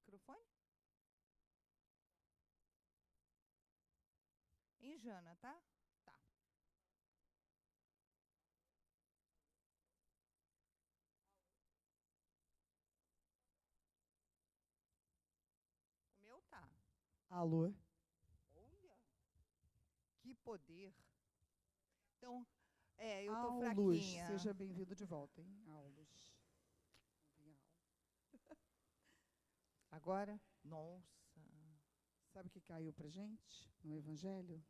microfone? Em Jana, tá? Tá. O meu tá. Alô? Olha, que poder. Então, eu tô Aulus, fraquinha. seja bem-vindo de volta, hein? Aulus. Agora? Nossa. Sabe o que caiu para gente no Evangelho?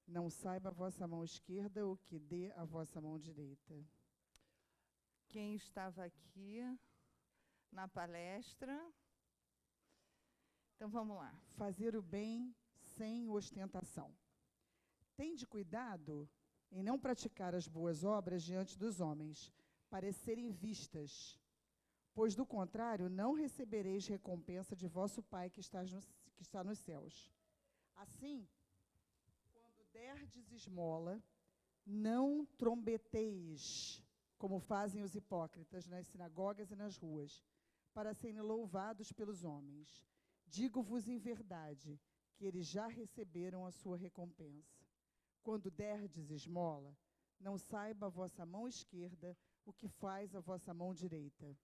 Não saiba a vossa mão esquerda o que dê a vossa mão direita. Quem estava aqui na palestra? Então, vamos lá. Fazer o bem sem ostentação. Tende cuidado em não praticar as boas obras diante dos homens, para serem vistas, pois, do contrário, não recebereis recompensa de vosso Pai que está nos céus. Assim, quando derdes esmola, não trombeteis, como fazem os hipócritas nas sinagogas e nas ruas, para serem louvados pelos homens. Digo-vos em verdade, que eles já receberam a sua recompensa. Quando derdes esmola, não saiba a vossa mão esquerda o que faz a vossa mão direita,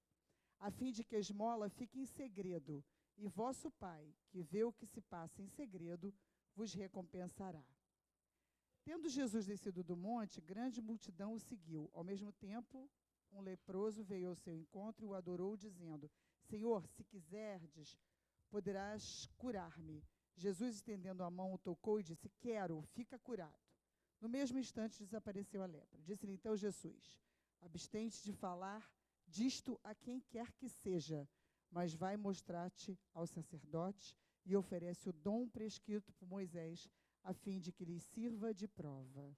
a fim de que a esmola fique em segredo, e vosso Pai, que vê o que se passa em segredo, vos recompensará. Tendo Jesus descido do monte, grande multidão o seguiu. Ao mesmo tempo, um leproso veio ao seu encontro e o adorou, dizendo: Senhor, se quiserdes, poderás curar-me. Jesus, estendendo a mão, o tocou e disse: Quero, fica curado. No mesmo instante, desapareceu a lepra. Disse-lhe então Jesus: Abstente de falar disto a quem quer que seja, mas vai mostrar-te aos sacerdotes e oferece o dom prescrito por Moisés, a fim de que lhes sirva de prova.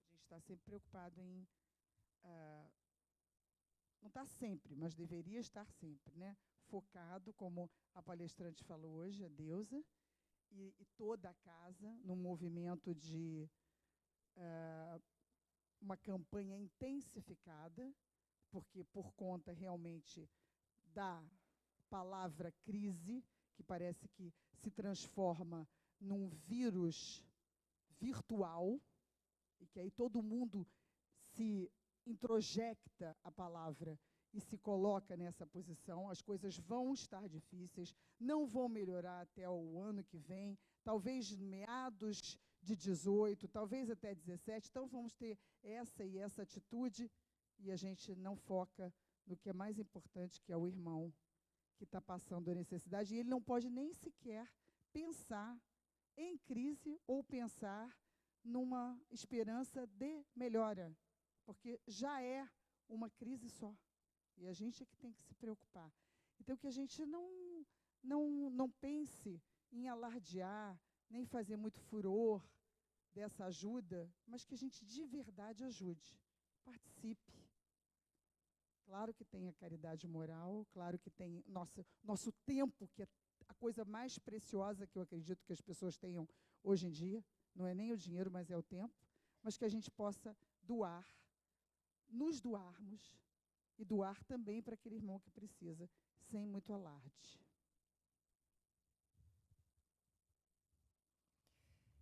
A gente está sempre preocupado em... não está sempre, mas deveria estar sempre, né? Focado, como a palestrante falou hoje, a Deusa, e toda a casa, num movimento de uma campanha intensificada, porque por conta realmente da palavra crise, que parece que se transforma num vírus virtual, e que aí todo mundo se introjecta a palavra e se coloca nessa posição. As coisas vão estar difíceis, não vão melhorar até o ano que vem, talvez meados de 18, talvez até 17, então vamos ter essa e essa atitude, e a gente não foca no que é mais importante, que é o irmão que está passando a necessidade, e ele não pode nem sequer pensar em crise ou pensar numa esperança de melhora, porque já é uma crise só, e a gente é que tem que se preocupar. Então, que a gente não pense em alardear, nem fazer muito furor dessa ajuda, mas que a gente de verdade ajude, participe. Claro que tem a caridade moral, claro que tem nosso tempo, que é a coisa mais preciosa que eu acredito que as pessoas tenham hoje em dia, não é nem o dinheiro, mas é o tempo, mas que a gente possa doar, nos doarmos, e doar também para aquele irmão que precisa, sem muito alarde.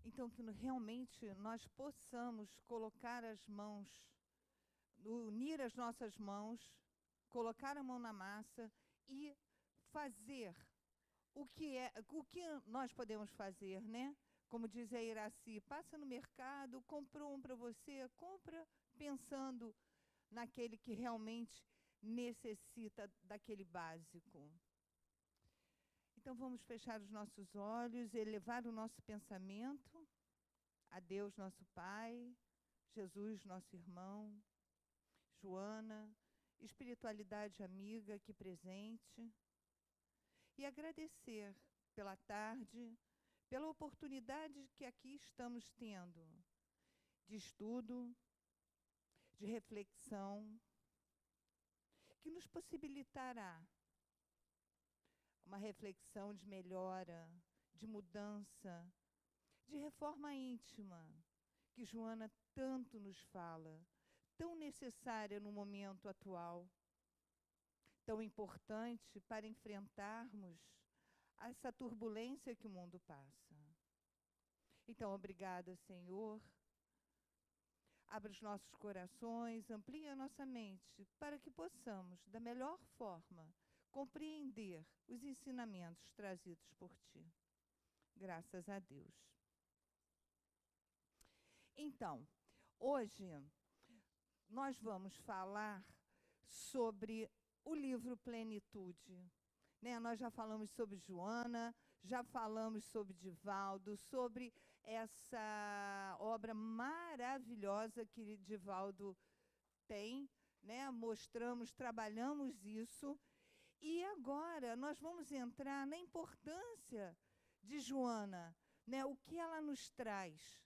Então, que realmente nós possamos colocar as mãos, unir as nossas mãos, colocar a mão na massa e fazer o que nós podemos fazer, né? Como diz a Iraci, passa no mercado, comprou um para você, compra pensando naquele que realmente necessita daquele básico. Então, vamos fechar os nossos olhos, elevar o nosso pensamento a Deus, nosso Pai, Jesus, nosso irmão, Joana, espiritualidade amiga aqui presente, e agradecer pela tarde, pela oportunidade que aqui estamos tendo de estudo, de reflexão, que nos possibilitará uma reflexão de melhora, de mudança, de reforma íntima, que Joana tanto nos fala, tão necessária no momento atual, tão importante para enfrentarmos essa turbulência que o mundo passa. Então, obrigada, Senhor. Abra os nossos corações, amplie a nossa mente, para que possamos, da melhor forma, compreender os ensinamentos trazidos por Ti. Graças a Deus. Então, hoje nós vamos falar sobre o livro Plenitude. Né? Nós já falamos sobre Joana, já falamos sobre Divaldo, sobre essa obra maravilhosa que Divaldo tem, né? Mostramos, trabalhamos isso. E agora nós vamos entrar na importância de Joana, né? O que ela nos traz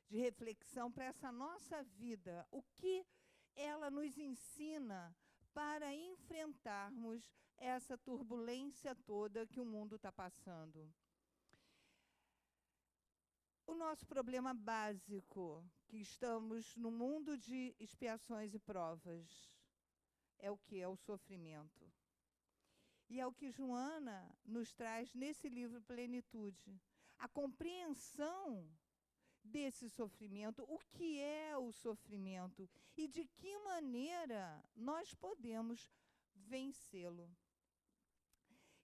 de reflexão para essa nossa vida, o que ela nos ensina para enfrentarmos essa turbulência toda que o mundo está passando. O nosso problema básico, que estamos no mundo de expiações e provas, é o que? É o sofrimento. E é o que Joana nos traz nesse livro Plenitude. A compreensão desse sofrimento, o que é o sofrimento e de que maneira nós podemos vencê-lo.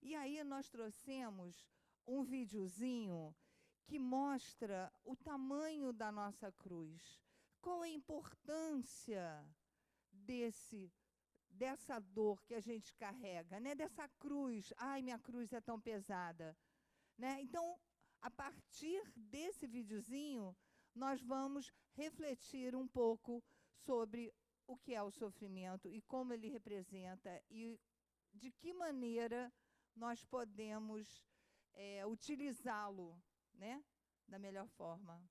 E aí nós trouxemos um videozinho que mostra o tamanho da nossa cruz, qual a importância dessa dor que a gente carrega, né? Dessa cruz. Ai, minha cruz é tão pesada. Né? Então, a partir desse videozinho, nós vamos refletir um pouco sobre o que é o sofrimento e como ele representa e de que maneira nós podemos utilizá-lo, né, da melhor forma.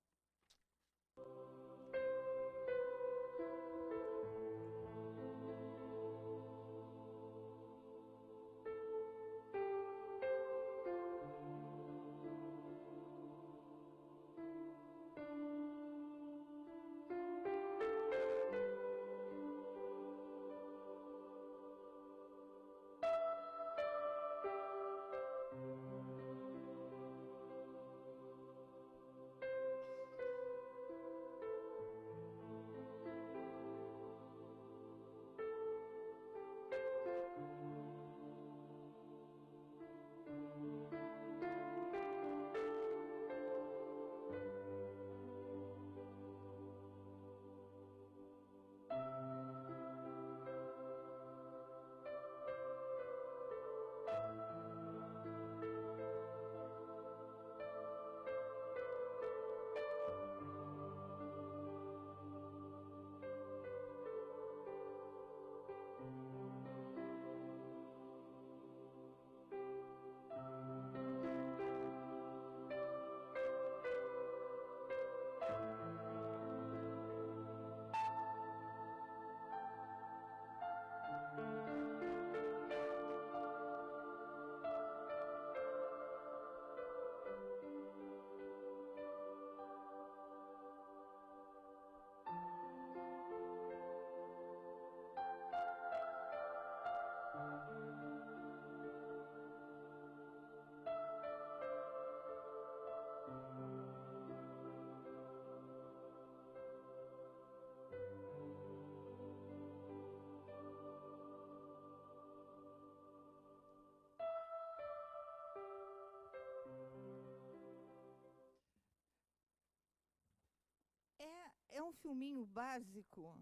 É um filminho básico,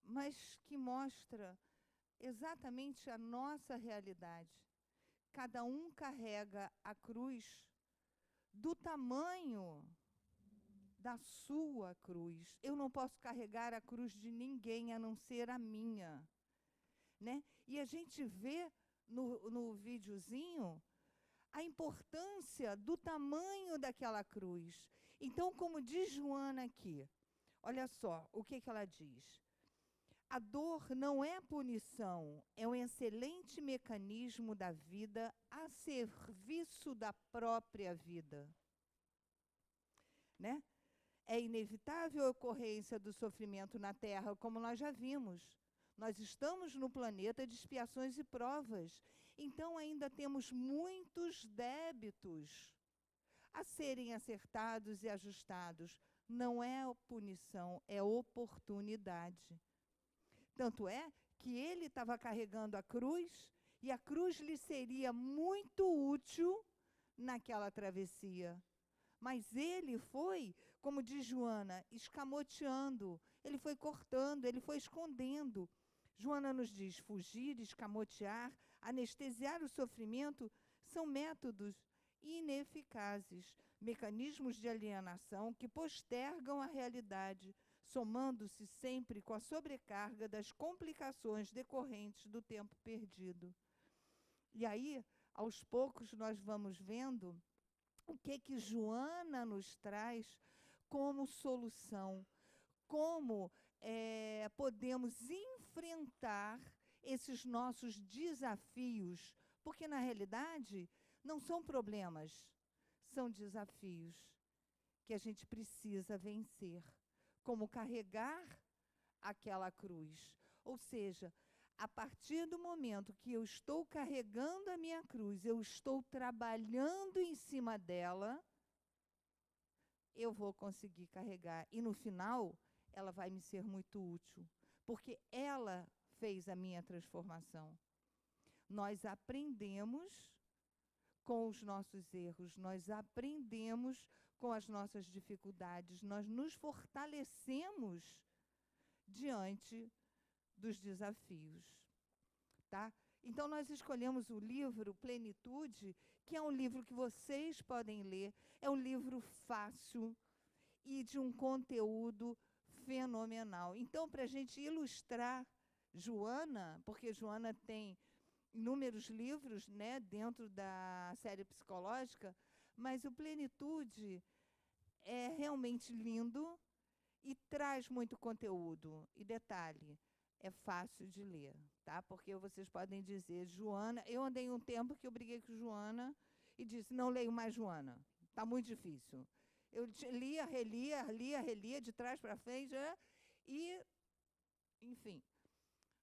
mas que mostra exatamente a nossa realidade. Cada um carrega a cruz do tamanho da sua cruz. Eu não posso carregar a cruz de ninguém a não ser a minha. Né? E a gente vê no videozinho a importância do tamanho daquela cruz. Então, como diz Joana aqui, olha só o que ela diz. A dor não é punição, é um excelente mecanismo da vida a serviço da própria vida. Né? É inevitável a ocorrência do sofrimento na Terra, como nós já vimos. Nós estamos no planeta de expiações e provas. Então, ainda temos muitos débitos a serem acertados e ajustados. Não é punição, é oportunidade. Tanto é que ele estava carregando a cruz, e a cruz lhe seria muito útil naquela travessia. Mas ele foi, como diz Joana, escamoteando, ele foi cortando, ele foi escondendo. Joana nos diz: fugir, escamotear, anestesiar o sofrimento são métodos ineficazes, mecanismos de alienação que postergam a realidade, somando-se sempre com a sobrecarga das complicações decorrentes do tempo perdido. E aí, aos poucos, nós vamos vendo o que Joana nos traz como solução, como podemos enfrentar esses nossos desafios, porque, na realidade, não são problemas, são desafios que a gente precisa vencer, como carregar aquela cruz. Ou seja, a partir do momento que eu estou carregando a minha cruz, eu estou trabalhando em cima dela, eu vou conseguir carregar. E no final, ela vai me ser muito útil, porque ela fez a minha transformação. Nós aprendemos com os nossos erros, nós aprendemos com as nossas dificuldades, nós nos fortalecemos diante dos desafios, tá? Então, nós escolhemos o livro Plenitude, que é um livro que vocês podem ler, é um livro fácil e de um conteúdo fenomenal. Então, para a gente ilustrar Joana, porque Joana tem inúmeros livros, né, dentro da série psicológica, mas o Plenitude é realmente lindo e traz muito conteúdo. E detalhe, é fácil de ler, tá? Porque vocês podem dizer, Joana, eu andei um tempo que eu briguei com Joana e disse, não leio mais Joana, está muito difícil. Eu lia, relia, de trás para frente, e, enfim.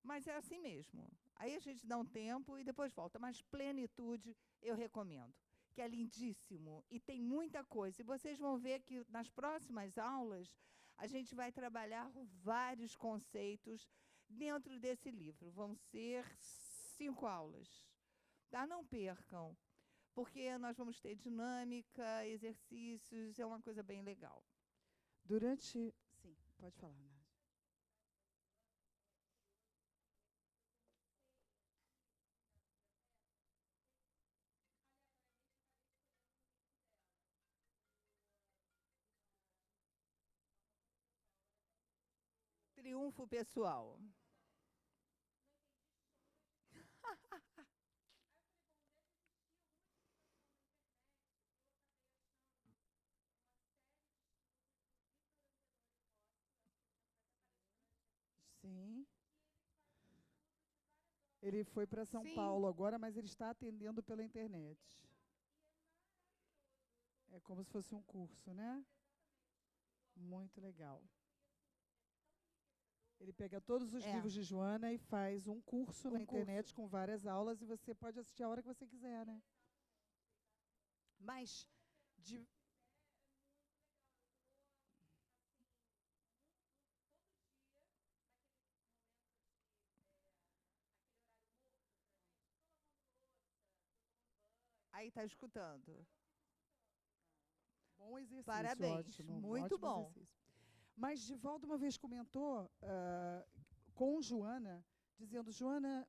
Mas é assim mesmo. Aí a gente dá um tempo e depois volta. Mas Plenitude eu recomendo, que é lindíssimo e tem muita coisa. E vocês vão ver que nas próximas aulas a gente vai trabalhar vários conceitos dentro desse livro. Vão ser 5 aulas. Tá? Não percam, porque nós vamos ter dinâmica, exercícios, é uma coisa bem legal. Sim, pode falar, Nádia. Triunfo pessoal. Sim. Ele foi para São Sim. Paulo agora, mas ele está atendendo pela internet. É como se fosse um curso, né? Muito legal. Ele pega todos os livros de Joana e faz um curso na internet com várias aulas, e você pode assistir a hora que você quiser, né? Mas Aí está escutando. Bom exercício. Parabéns, ótimo, muito ótimo bom. Exercício. Mas Divaldo uma vez comentou com Joana, dizendo, Joana,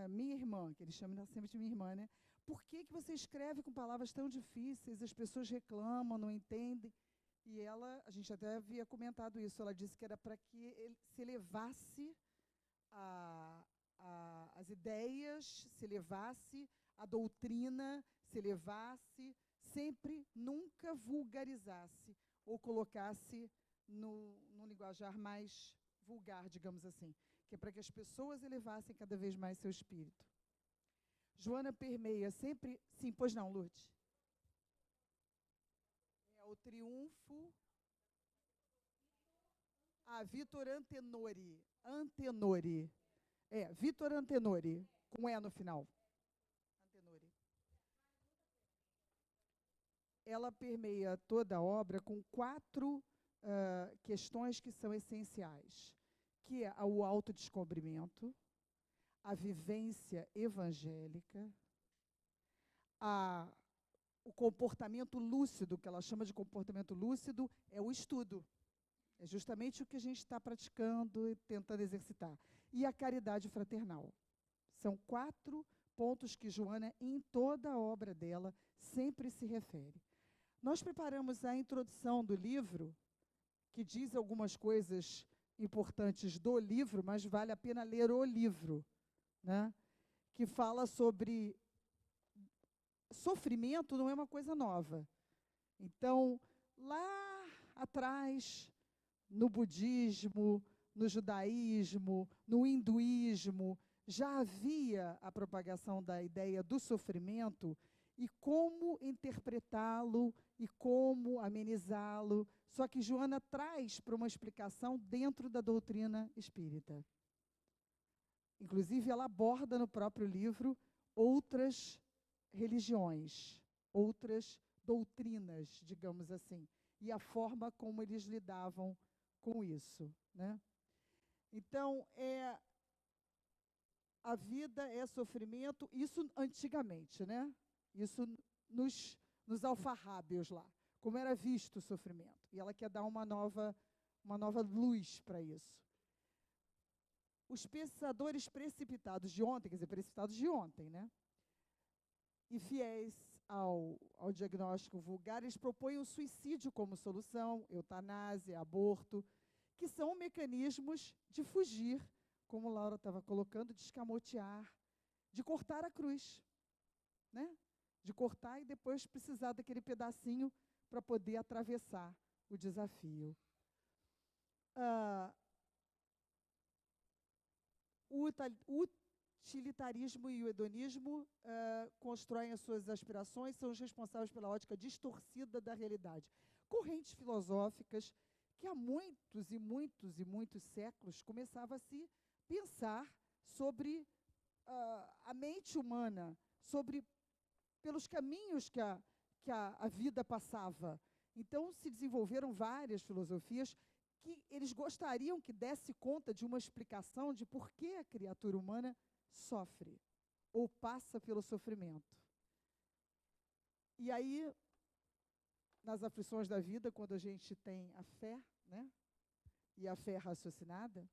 minha irmã, que ele chama sempre de minha irmã, né? Por que você escreve com palavras tão difíceis? As pessoas reclamam, não entendem. E ela, a gente até havia comentado isso, ela disse que era para que ele se elevasse as ideias, se elevasse a doutrina, se elevasse, sempre, nunca vulgarizasse ou colocasse num linguajar mais vulgar, digamos assim, que é para que as pessoas elevassem cada vez mais seu espírito. Joana permeia sempre... Sim, pois não, Lourdes? É o triunfo Vitor Antenori. Antenori. Vitor Antenori, com E no final. Antenori. Ela permeia toda a obra com 4 questões que são essenciais, que é o autodescobrimento, a vivência evangélica, o comportamento lúcido, que ela chama de comportamento lúcido, é o estudo. É justamente o que a gente está praticando e tentando exercitar. E a caridade fraternal. São 4 pontos que Joana, em toda a obra dela, sempre se refere. Nós preparamos a introdução do livro, que diz algumas coisas importantes do livro, mas vale a pena ler o livro, né? Que fala sobre sofrimento, não é uma coisa nova. Então, lá atrás, no budismo, no judaísmo, no hinduísmo, já havia a propagação da ideia do sofrimento e como interpretá-lo e como amenizá-lo. Só que Joana traz para uma explicação dentro da doutrina espírita. Inclusive, ela aborda no próprio livro outras religiões, outras doutrinas, digamos assim, e a forma como eles lidavam com isso, né? Então, a vida é sofrimento, isso antigamente, né? Isso nos alfarrábios lá, como era visto o sofrimento. E ela quer dar uma nova luz para isso. Os pensadores precipitados de ontem, quer dizer, precipitados de ontem, né? E fiéis ao diagnóstico vulgar, eles propõem o suicídio como solução, eutanásia, aborto, que são mecanismos de fugir, como Laura estava colocando, de escamotear, de cortar a cruz, né? De cortar e depois precisar daquele pedacinho para poder atravessar o desafio. O utilitarismo e o hedonismo constroem as suas aspirações, são os responsáveis pela ótica distorcida da realidade. Correntes filosóficas que há muitos e muitos e muitos séculos começavam a se pensar sobre a mente humana, pelos caminhos que a vida passava. Então, se desenvolveram várias filosofias que eles gostariam que desse conta de uma explicação de por que a criatura humana sofre ou passa pelo sofrimento. E aí, nas aflições da vida, quando a gente tem a fé, né, e a fé raciocinada,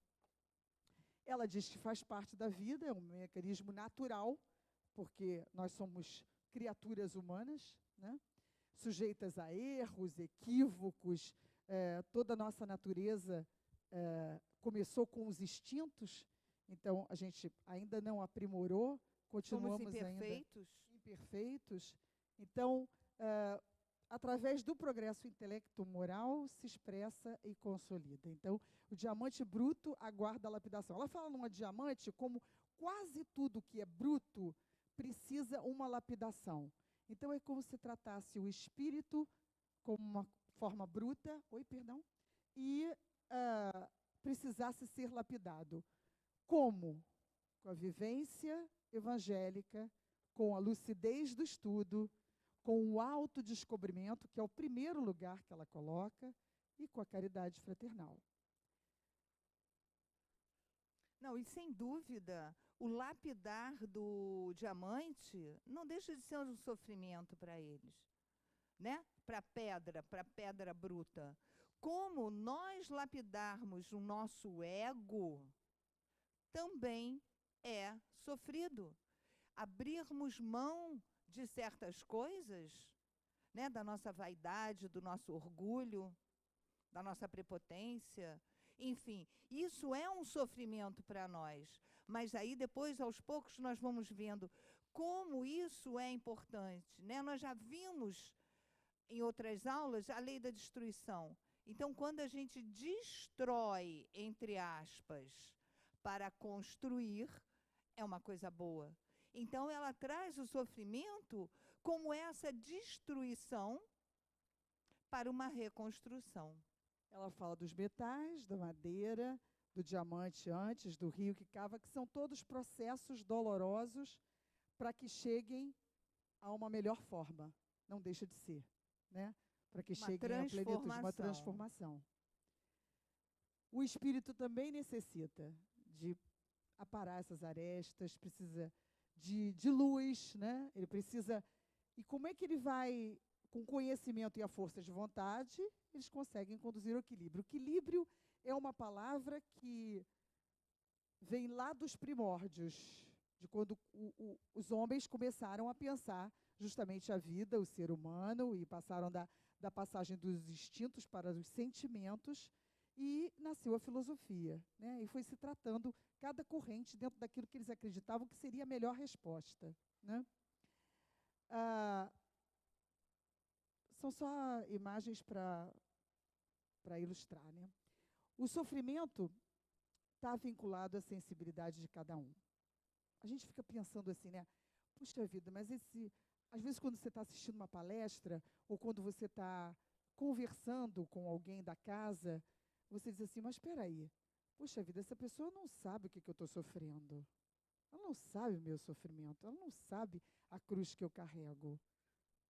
ela diz que faz parte da vida, é um mecanismo natural, porque nós somos criaturas humanas, né, sujeitas a erros, equívocos. Toda a nossa natureza começou com os instintos, então a gente ainda não aprimorou, continuamos ainda imperfeitos. Então, através do progresso intelecto-moral, se expressa e consolida. Então, o diamante bruto aguarda a lapidação. Ela fala numa diamante como quase tudo que é bruto precisa uma lapidação. Então, é como se tratasse o espírito como uma forma bruta, e precisasse ser lapidado. Como? Com a vivência evangélica, com a lucidez do estudo, com o autodescobrimento, que é o primeiro lugar que ela coloca, e com a caridade fraternal. Não, e sem dúvida, o lapidar do diamante não deixa de ser um sofrimento para eles, né? Para a pedra bruta. Como nós lapidarmos o nosso ego também é sofrido. Abrirmos mão de certas coisas, né, da nossa vaidade, do nosso orgulho, da nossa prepotência, enfim, isso é um sofrimento para nós. Mas aí depois, aos poucos, nós vamos vendo como isso é importante, né? Nós já vimos em outras aulas a lei da destruição. Então, quando a gente destrói, entre aspas, para construir, é uma coisa boa. Então, ela traz o sofrimento como essa destruição para uma reconstrução. Ela fala dos metais, da madeira, do diamante antes, do rio que cava, que são todos processos dolorosos para que cheguem a uma melhor forma. Não deixa de ser, né? Para que cheguem à plenitude, uma transformação. O espírito também necessita de aparar essas arestas, precisa de luz, né? Ele precisa... E como é que ele vai, com conhecimento e a força de vontade, eles conseguem conduzir o equilíbrio? O equilíbrio é uma palavra que vem lá dos primórdios, de quando os homens começaram a pensar justamente a vida, o ser humano, e passaram da passagem dos instintos para os sentimentos, e nasceu a filosofia, né? E foi se tratando cada corrente dentro daquilo que eles acreditavam que seria a melhor resposta, né? São só imagens para ilustrar, né? O sofrimento está vinculado à sensibilidade de cada um. A gente fica pensando assim, né? Puxa vida, mas às vezes quando você está assistindo uma palestra ou quando você está conversando com alguém da casa, você diz assim, mas espera aí, puxa vida, essa pessoa não sabe o que eu estou sofrendo. Ela não sabe o meu sofrimento, ela não sabe a cruz que eu carrego.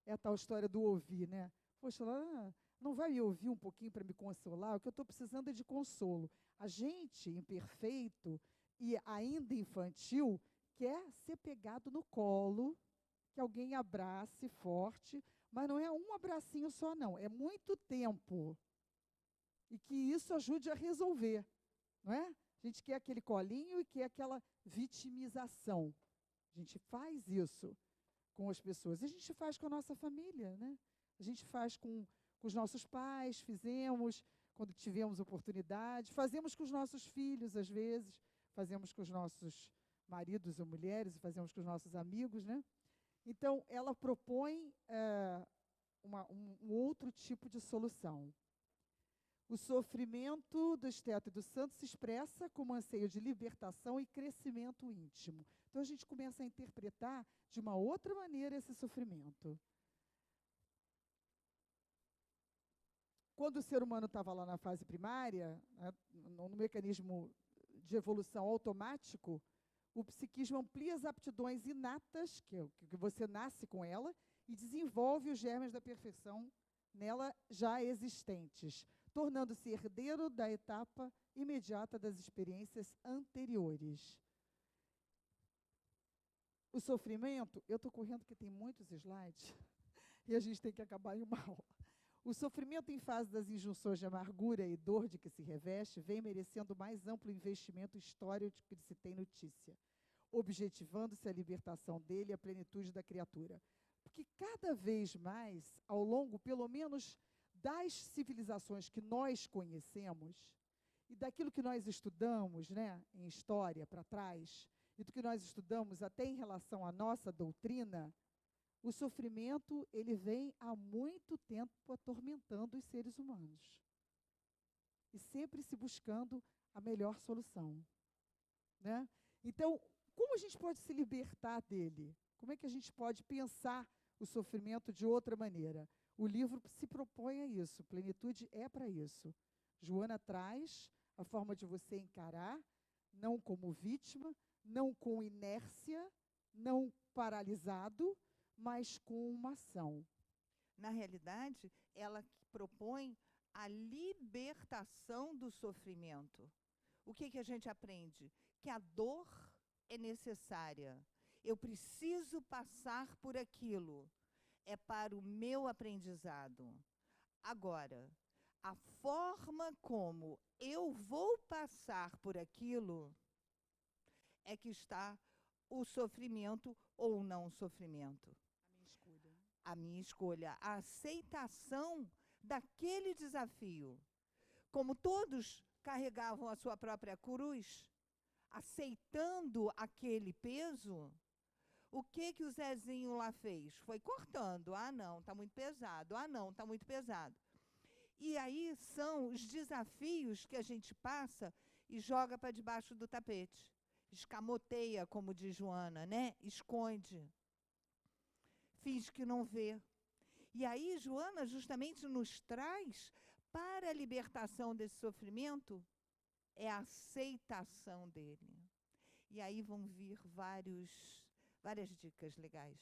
É a tal história do ouvir, né? Poxa, ela não vai me ouvir um pouquinho para me consolar? O que eu estou precisando é de consolo. A gente, imperfeito e ainda infantil, quer ser pegado no colo, que alguém abrace forte, mas não é um abracinho só, não. É muito tempo. E que isso ajude a resolver, não é? A gente quer aquele colinho e quer aquela vitimização. A gente faz isso com as pessoas. E a gente faz com a nossa família, né? A gente faz com os nossos pais, fizemos quando tivemos oportunidade, fazemos com os nossos filhos, às vezes, fazemos com os nossos maridos ou mulheres, fazemos com os nossos amigos, né? Então, ela propõe um outro tipo de solução. O sofrimento do esteto e do santo se expressa como anseio de libertação e crescimento íntimo. Então, a gente começa a interpretar de uma outra maneira esse sofrimento. Quando o ser humano estava lá na fase primária, né, no mecanismo de evolução automático, o psiquismo amplia as aptidões inatas, que você nasce com ela, e desenvolve os germes da perfeição nela já existentes, tornando-se herdeiro da etapa imediata das experiências anteriores. O sofrimento, eu estou correndo porque tem muitos slides, e a gente tem que acabar em uma aula. O sofrimento em fase das injunções de amargura e dor de que se reveste vem merecendo mais amplo investimento histórico que se tem notícia, objetivando-se a libertação dele e a plenitude da criatura. Porque cada vez mais, ao longo, pelo menos, das civilizações que nós conhecemos e daquilo que nós estudamos, né, em história para trás, e do que nós estudamos até em relação à nossa doutrina, o sofrimento ele vem há muito tempo atormentando os seres humanos. E sempre se buscando a melhor solução, né? Então, como a gente pode se libertar dele? Como é que a gente pode pensar o sofrimento de outra maneira? O livro se propõe a isso, plenitude é para isso. Joana traz a forma de você encarar, não como vítima, não com inércia, não paralisado, mas com uma ação. Na realidade, ela propõe a libertação do sofrimento. O que a gente aprende? Que a dor é necessária. Eu preciso passar por aquilo. É para o meu aprendizado. Agora, a forma como eu vou passar por aquilo é que está o sofrimento ou não sofrimento. A minha escolha, a aceitação daquele desafio. Como todos carregavam a sua própria cruz, aceitando aquele peso, o que o Zezinho lá fez? Foi cortando. Ah, não, está muito pesado. Ah, não, está muito pesado. E aí são os desafios que a gente passa e joga para debaixo do tapete. Escamoteia, como diz Joana, né? Esconde. Finge que não vê. E aí, Joana justamente nos traz para a libertação desse sofrimento é a aceitação dele. E aí vão vir várias dicas legais.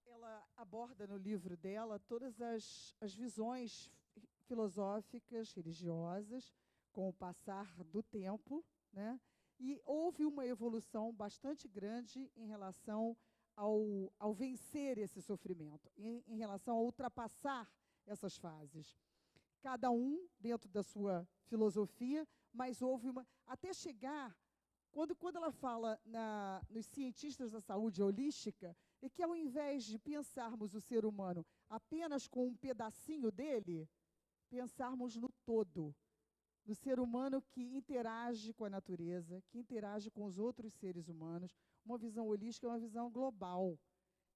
Ela aborda no livro dela todas as visões filosóficas, religiosas, com o passar do tempo, né? E houve uma evolução bastante grande em relação ao vencer esse sofrimento, em relação a ultrapassar essas fases. Cada um dentro da sua filosofia, mas houve uma... Até chegar, quando ela fala nos cientistas da saúde holística, é que ao invés de pensarmos o ser humano apenas com um pedacinho dele, pensarmos no todo, no ser humano que interage com a natureza, que interage com os outros seres humanos. Uma visão holística é uma visão global.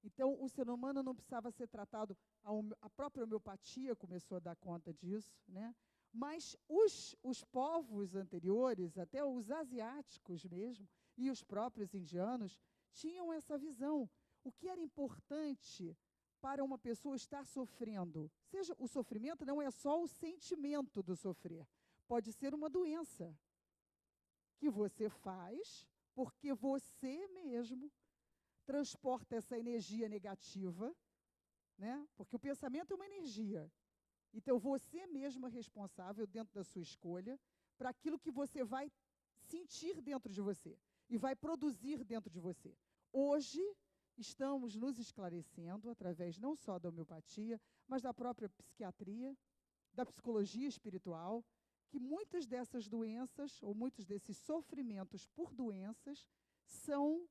Então, o ser humano não precisava ser tratado, a própria homeopatia começou a dar conta disso, né? Mas os povos anteriores, até os asiáticos mesmo, e os próprios indianos, tinham essa visão. O que era importante para uma pessoa estar sofrendo? Seja, o sofrimento não é só o sentimento do sofrer, pode ser uma doença que você faz porque você mesmo transporta essa energia negativa, né? Porque o pensamento é uma energia. Então, você mesmo é responsável, dentro da sua escolha, para aquilo que você vai sentir dentro de você e vai produzir dentro de você. Hoje, estamos nos esclarecendo, através não só da homeopatia, mas da própria psiquiatria, da psicologia espiritual, que muitas dessas doenças, ou muitos desses sofrimentos por doenças, são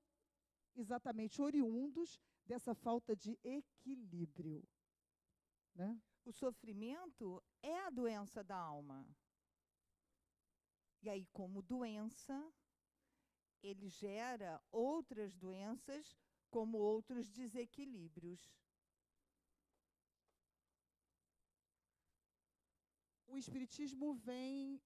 exatamente oriundos dessa falta de equilíbrio, né? O sofrimento é a doença da alma. E aí, como doença, ele gera outras doenças, como outros desequilíbrios. O Espiritismo vem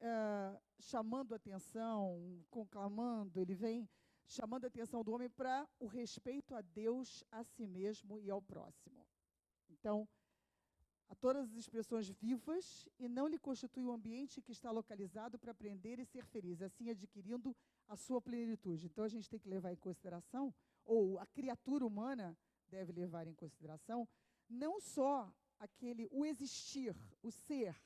chamando a atenção, conclamando, ele vem chamando a atenção do homem para o respeito a Deus, a si mesmo e ao próximo. Então, a todas as expressões vivas, e não lhe constitui o ambiente que está localizado para aprender e ser feliz, assim adquirindo a sua plenitude. Então, a gente tem que levar em consideração, ou a criatura humana deve levar em consideração, não só o existir, o ser,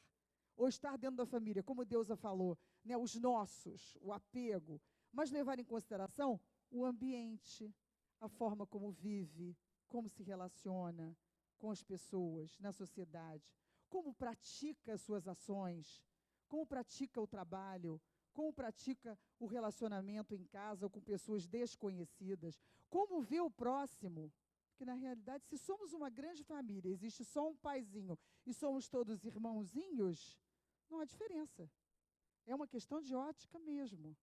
ou estar dentro da família, como Deus a falou, né, os nossos, o apego, mas levar em consideração o ambiente, a forma como vive, como se relaciona com as pessoas, na sociedade, como pratica as suas ações, como pratica o trabalho, como pratica o relacionamento em casa ou com pessoas desconhecidas, como vê o próximo. Porque, na realidade, se somos uma grande família, existe só um paizinho e somos todos irmãozinhos, não há diferença. É uma questão de ótica mesmo.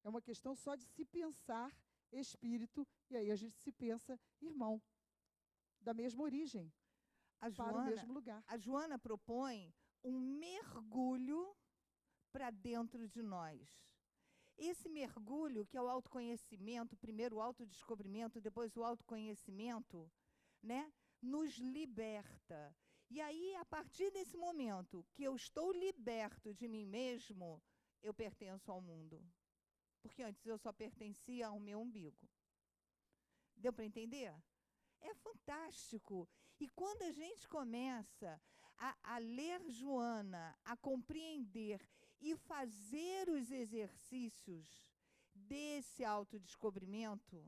É uma questão só de se pensar espírito, e aí a gente se pensa irmão, da mesma origem, para o mesmo lugar. A Joana propõe um mergulho para dentro de nós. Esse mergulho, que é o autoconhecimento, primeiro o autodescobrimento, depois o autoconhecimento, né, nos liberta. E aí, a partir desse momento que eu estou liberto de mim mesmo, eu pertenço ao mundo. Porque antes eu só pertencia ao meu umbigo. Deu para entender? É fantástico. E quando a gente começa a ler Joana, a compreender e fazer os exercícios desse autodescobrimento,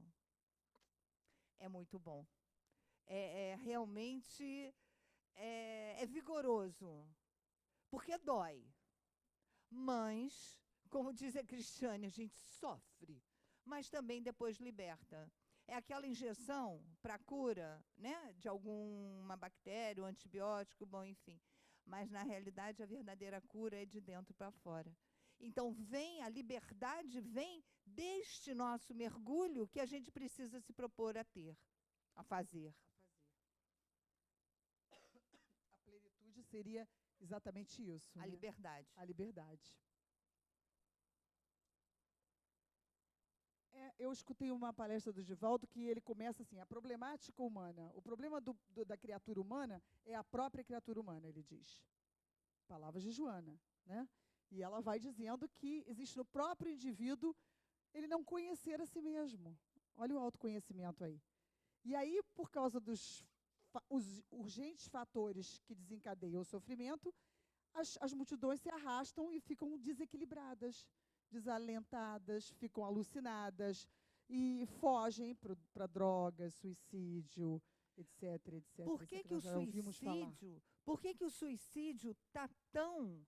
é muito bom. Realmente vigoroso, porque dói. Mas, como diz a Cristiane, a gente sofre, mas também depois liberta. É aquela injeção para cura, né, de alguma bactéria, um antibiótico, bom, enfim. Mas, na realidade, a verdadeira cura é de dentro para fora. Então, a liberdade vem deste nosso mergulho que a gente precisa se propor a ter, a fazer. A plenitude seria exatamente isso. A liberdade. A liberdade. Eu escutei uma palestra do Divaldo que ele começa assim, a problemática humana. O problema da criatura humana é a própria criatura humana, ele diz. palavras de Joana, né? E ela vai dizendo que existe no próprio indivíduo ele não conhecer a si mesmo. Olha o autoconhecimento aí. E aí, por causa dos os urgentes fatores que desencadeiam o sofrimento, as multidões se arrastam e ficam desequilibradas, desalentadas, ficam alucinadas e fogem para drogas, suicídio, etc, etc. Por que que o suicídio, por que que o suicídio está tão,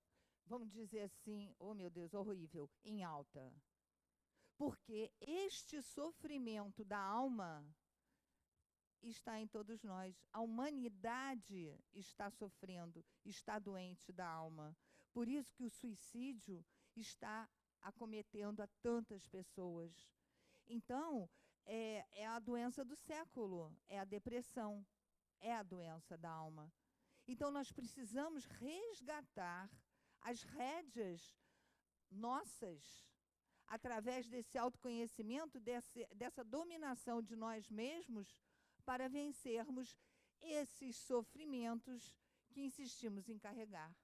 vamos dizer assim, oh meu Deus, horrível, em alta? Porque este sofrimento da alma está em todos nós. A humanidade está sofrendo, está doente da alma. Por isso que o suicídio está acometendo a tantas pessoas. Então, é a doença do século, é a depressão, é a doença da alma. Então, nós precisamos resgatar as rédeas nossas, através desse autoconhecimento, dessa dominação de nós mesmos, para vencermos esses sofrimentos que insistimos em carregar.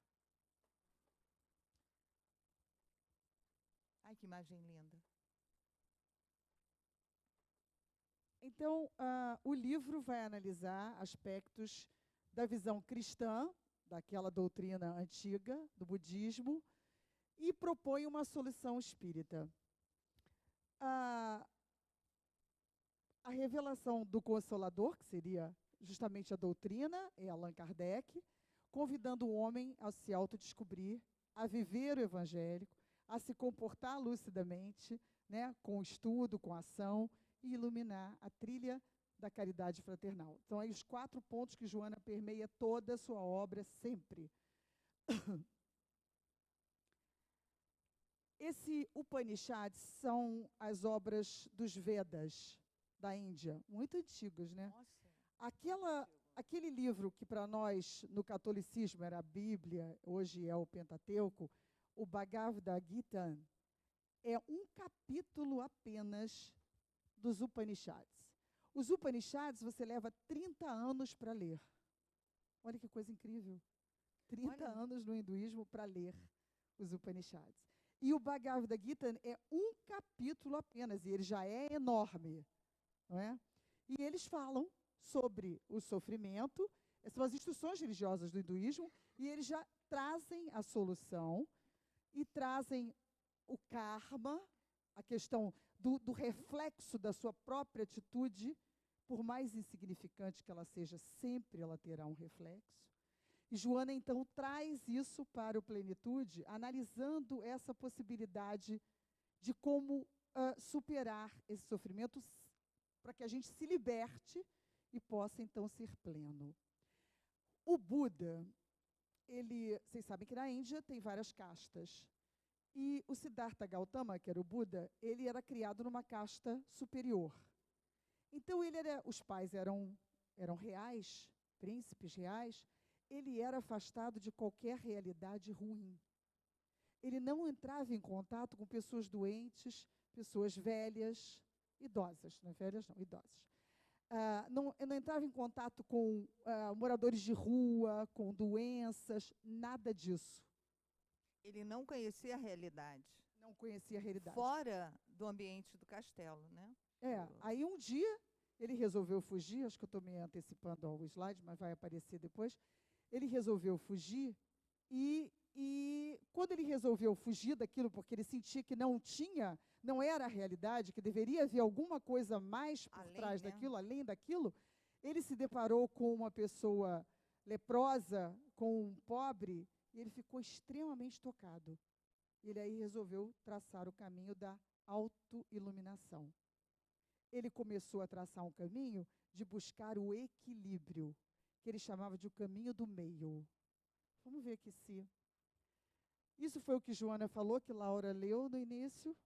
Ai, que imagem linda. Então, o livro vai analisar aspectos da visão cristã, daquela doutrina antiga, do budismo, e propõe uma solução espírita. A revelação do Consolador, que seria justamente a doutrina, é Allan Kardec, convidando o homem a se autodescobrir, a viver o evangélico, a se comportar lucidamente, né, com estudo, com ação, e iluminar a trilha da caridade fraternal. Então, aí os 4 pontos que Joana permeia toda a sua obra sempre. Esse Upanishads são as obras dos Vedas da Índia, muito antigas, né? Aquele livro que para nós, no catolicismo, era a Bíblia, hoje é o Pentateuco, o Bhagavad Gita, é um capítulo apenas dos Upanishads. Os Upanishads você leva 30 anos para ler. Olha que coisa incrível. 30 anos no hinduísmo para ler os Upanishads. E o Bhagavad Gita é um capítulo apenas, e ele já é enorme. Não é? E eles falam sobre o sofrimento, são as instruções religiosas do hinduísmo, e eles já trazem a solução e trazem o karma, a questão do reflexo da sua própria atitude, por mais insignificante que ela seja, sempre ela terá um reflexo. E Joana, então, traz isso para o Plenitude, analisando essa possibilidade de como superar esse sofrimento para que a gente se liberte e possa, então, ser pleno. O Buda, vocês sabem que na Índia tem várias castas. E o Siddhartha Gautama, que era o Buda, ele era criado numa casta superior. Então, os pais eram reais, príncipes reais, ele era afastado de qualquer realidade ruim. Ele não entrava em contato com pessoas doentes, pessoas velhas, idosas, não é velhas não, idosas. Não entrava em contato com moradores de rua, com doenças, nada disso. Ele não conhecia a realidade. Não conhecia a realidade. Fora do ambiente do castelo, né? Aí um dia ele resolveu fugir, acho que eu estou me antecipando ao slide, mas vai aparecer depois. Ele resolveu fugir e quando ele resolveu fugir daquilo, porque ele sentia que não era a realidade, que deveria haver alguma coisa mais por trás daquilo, além daquilo, ele se deparou com uma pessoa leprosa, com um pobre, e ele ficou extremamente tocado. Ele aí resolveu traçar o caminho da autoiluminação. Ele começou a traçar um caminho de buscar o equilíbrio, que ele chamava de o caminho do meio. Vamos ver aqui se... Isso foi o que Joana falou, que Laura leu no início,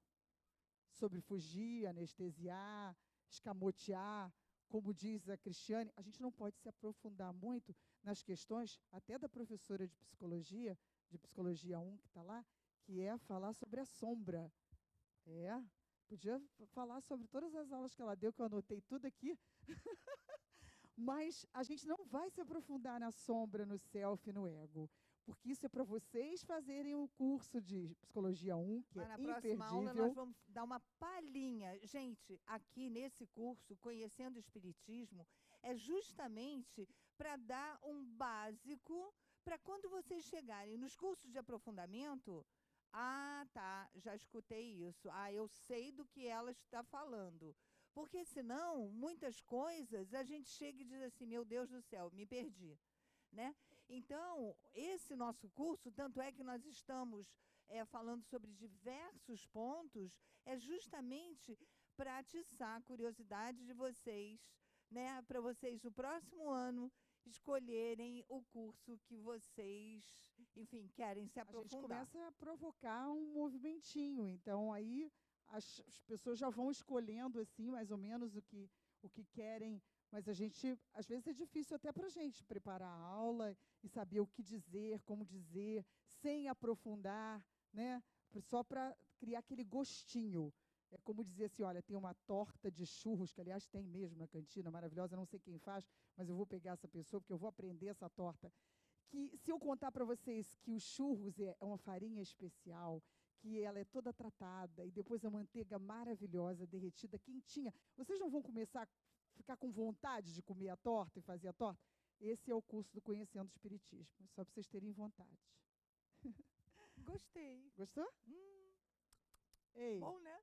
sobre fugir, anestesiar, escamotear, como diz a Cristiane. A gente não pode se aprofundar muito nas questões, até da professora de Psicologia 1, que está lá, que é falar sobre a sombra. Podia falar sobre todas as aulas que ela deu, que eu anotei tudo aqui. Mas a gente não vai se aprofundar na sombra, no self e no ego, porque isso é para vocês fazerem o curso de Psicologia 1, que Mas é na próxima aula nós imperdível. vamos dar uma palhinha. Gente, aqui nesse curso, Conhecendo o Espiritismo, é justamente para dar um básico para quando vocês chegarem nos cursos de aprofundamento. Ah, tá, já escutei isso. Ah, eu sei do que ela está falando. Porque senão, muitas coisas, a gente chega e diz assim, meu Deus do céu, me perdi, né? Então, esse nosso curso, tanto é que nós estamos falando sobre diversos pontos, é justamente para atiçar a curiosidade de vocês, né? Para vocês, no próximo ano, escolherem o curso que vocês, enfim, querem se A gente aprofundar. começa a provocar um movimentinho. Então, aí as pessoas já vão escolhendo, assim, mais ou menos o que querem. Mas a gente, às vezes, é difícil até para a gente preparar a aula e saber o que dizer, como dizer, sem aprofundar, né? Só para criar aquele gostinho. É como dizer assim, olha, tem uma torta de churros, que aliás tem mesmo na cantina, maravilhosa, não sei quem faz, mas eu vou pegar essa pessoa, porque eu vou aprender essa torta. Que se eu contar para vocês que os churros é uma farinha especial, que ela é toda tratada, e depois a manteiga maravilhosa, derretida, quentinha, vocês não vão começar a ficar com vontade de comer a torta e fazer a torta? Esse é o curso do Conhecendo o Espiritismo, só para vocês terem vontade. Gostei. Gostou? Ei, Bom, né?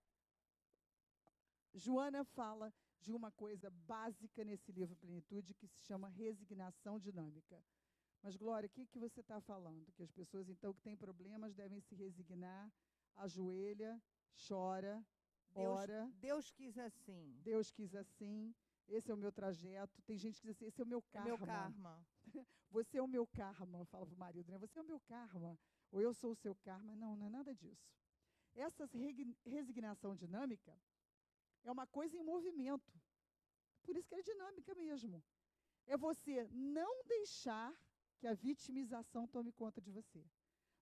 Joana fala de uma coisa básica nesse livro Plenitude que se chama resignação dinâmica. Mas, Glória, o que você está falando? Que as pessoas, então, que têm problemas devem se resignar, ajoelha, chora, ora. Deus quis assim. Deus quis assim, esse é o meu trajeto. Tem gente que diz assim, esse é o meu É karma. meu karma. Você é o meu karma, fala para o marido, né? Você é o meu karma, ou eu sou o seu karma. Não, não é nada disso. Essa resignação dinâmica é uma coisa em movimento. Por isso que é dinâmica mesmo. É você não deixar que a vitimização tome conta de você.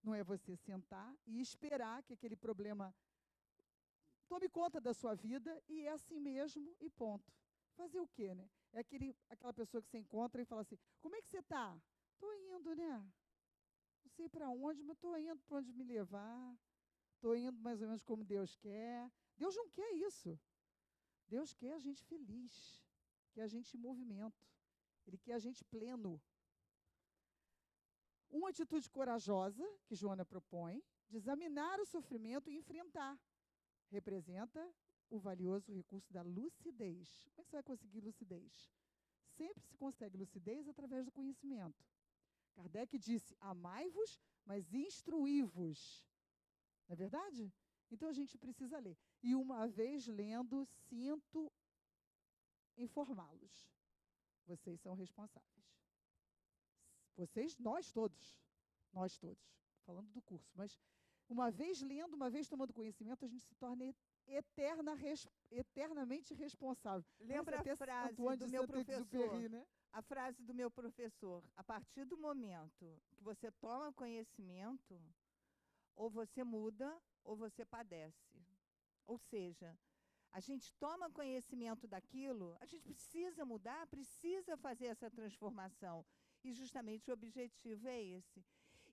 Não é você sentar e esperar que aquele problema tome conta da sua vida e é assim mesmo e ponto. Fazer o quê, né? É aquela pessoa que você encontra e fala assim, como é que você está? Estou indo, né? Não sei para onde, mas estou indo para onde me levar. Estou indo mais ou menos como Deus quer. Deus não quer isso. Deus quer a gente feliz, quer a gente em movimento. Ele quer a gente pleno. Uma atitude corajosa, que Joana propõe, de examinar o sofrimento e enfrentar. Representa o valioso recurso da lucidez. Como é que você vai conseguir lucidez? Sempre se consegue lucidez através do conhecimento. Kardec disse, amai-vos, mas instruí-vos. Não é verdade? Então a gente precisa ler. E uma vez lendo, sinto informá-los. Vocês são responsáveis. Vocês, nós todos, falando do curso, mas uma vez lendo, uma vez tomando conhecimento, a gente se torna eternamente responsável. Lembra a frase do meu professor? Né? A frase do meu professor, a partir do momento que você toma conhecimento, ou você muda, ou você padece. Ou seja, a gente toma conhecimento daquilo, a gente precisa mudar, precisa fazer essa transformação. E justamente o objetivo é esse.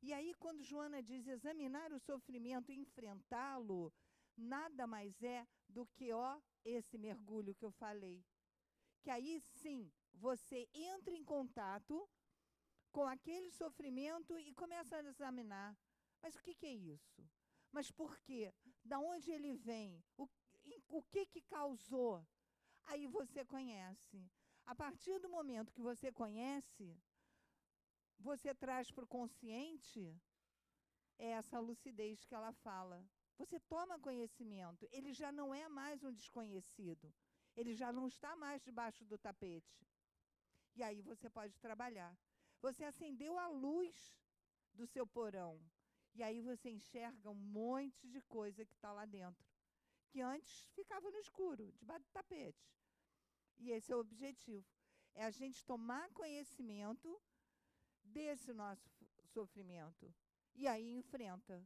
E aí, quando Joana diz examinar o sofrimento e enfrentá-lo, nada mais é do que, esse mergulho que eu falei. Que aí, sim, você entra em contato com aquele sofrimento e começa a examinar. Mas o que é isso? Mas por quê? Da onde ele vem? O que causou? Aí você conhece. A partir do momento que você conhece, você traz para o consciente essa lucidez que ela fala. Você toma conhecimento, ele já não é mais um desconhecido. Ele já não está mais debaixo do tapete. E aí você pode trabalhar. Você acendeu a luz do seu porão. E aí você enxerga um monte de coisa que está lá dentro, que antes ficava no escuro, debaixo do tapete. E esse é o objetivo. É a gente tomar conhecimento desse nosso sofrimento. E aí enfrenta.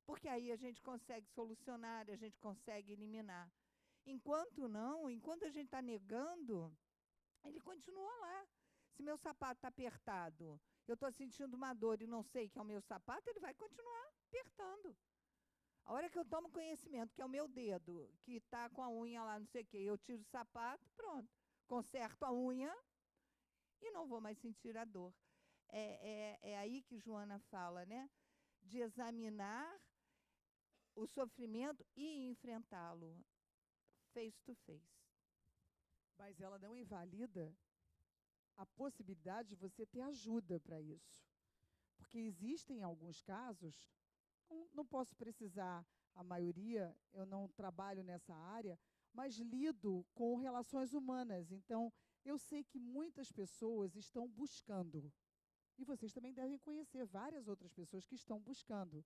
Porque aí a gente consegue solucionar, a gente consegue eliminar. Enquanto não, enquanto a gente está negando, ele continua lá. Se meu sapato está apertado, eu estou sentindo uma dor e não sei que é o meu sapato, ele vai continuar apertando. A hora que eu tomo conhecimento que é o meu dedo, que está com a unha lá, não sei o quê, eu tiro o sapato, pronto. Conserto a unha e não vou mais sentir a dor. É aí que Joana fala, né? De examinar o sofrimento e enfrentá-lo face to face. Mas ela não invalida a possibilidade de você ter ajuda para isso. Porque existem alguns casos, não posso precisar a maioria, eu não trabalho nessa área, mas lido com relações humanas. Então, eu sei que muitas pessoas estão buscando. E vocês também devem conhecer várias outras pessoas que estão buscando.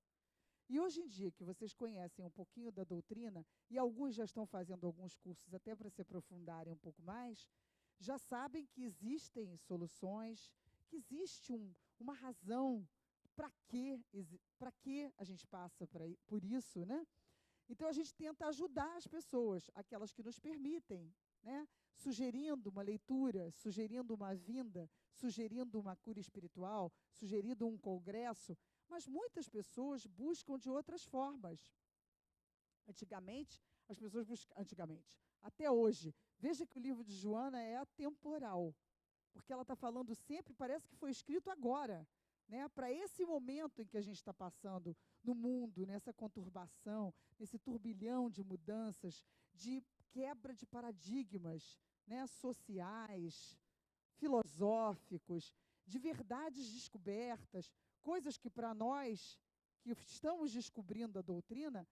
E hoje em dia, que vocês conhecem um pouquinho da doutrina, e alguns já estão fazendo alguns cursos até para se aprofundarem um pouco mais, já sabem que existem soluções, que existe uma razão para que a gente passa por isso, né? Então, a gente tenta ajudar as pessoas, aquelas que nos permitem, né? Sugerindo uma leitura, sugerindo uma vinda, sugerindo uma cura espiritual, sugerindo um congresso, mas muitas pessoas buscam de outras formas. Antigamente, as pessoas buscam, até hoje, veja que o livro de Joana é atemporal, porque ela está falando sempre, parece que foi escrito agora, né, para esse momento em que a gente está passando no mundo, nessa conturbação, nesse turbilhão de mudanças, de quebra de paradigmas, né, sociais, filosóficos, de verdades descobertas, coisas que para nós, que estamos descobrindo a doutrina,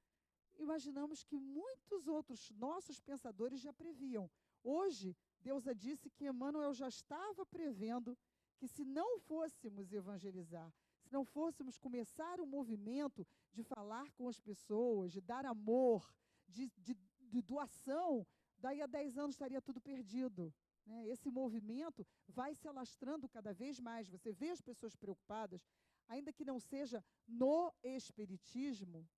imaginamos que muitos outros nossos pensadores já previam. Hoje, Deusa disse que Emmanuel já estava prevendo que se não fôssemos evangelizar, se não fôssemos começar um movimento de falar com as pessoas, de dar amor, de doação, daí a 10 anos estaria tudo perdido. Né? Esse movimento vai se alastrando cada vez mais. Você vê as pessoas preocupadas, ainda que não seja no espiritismo,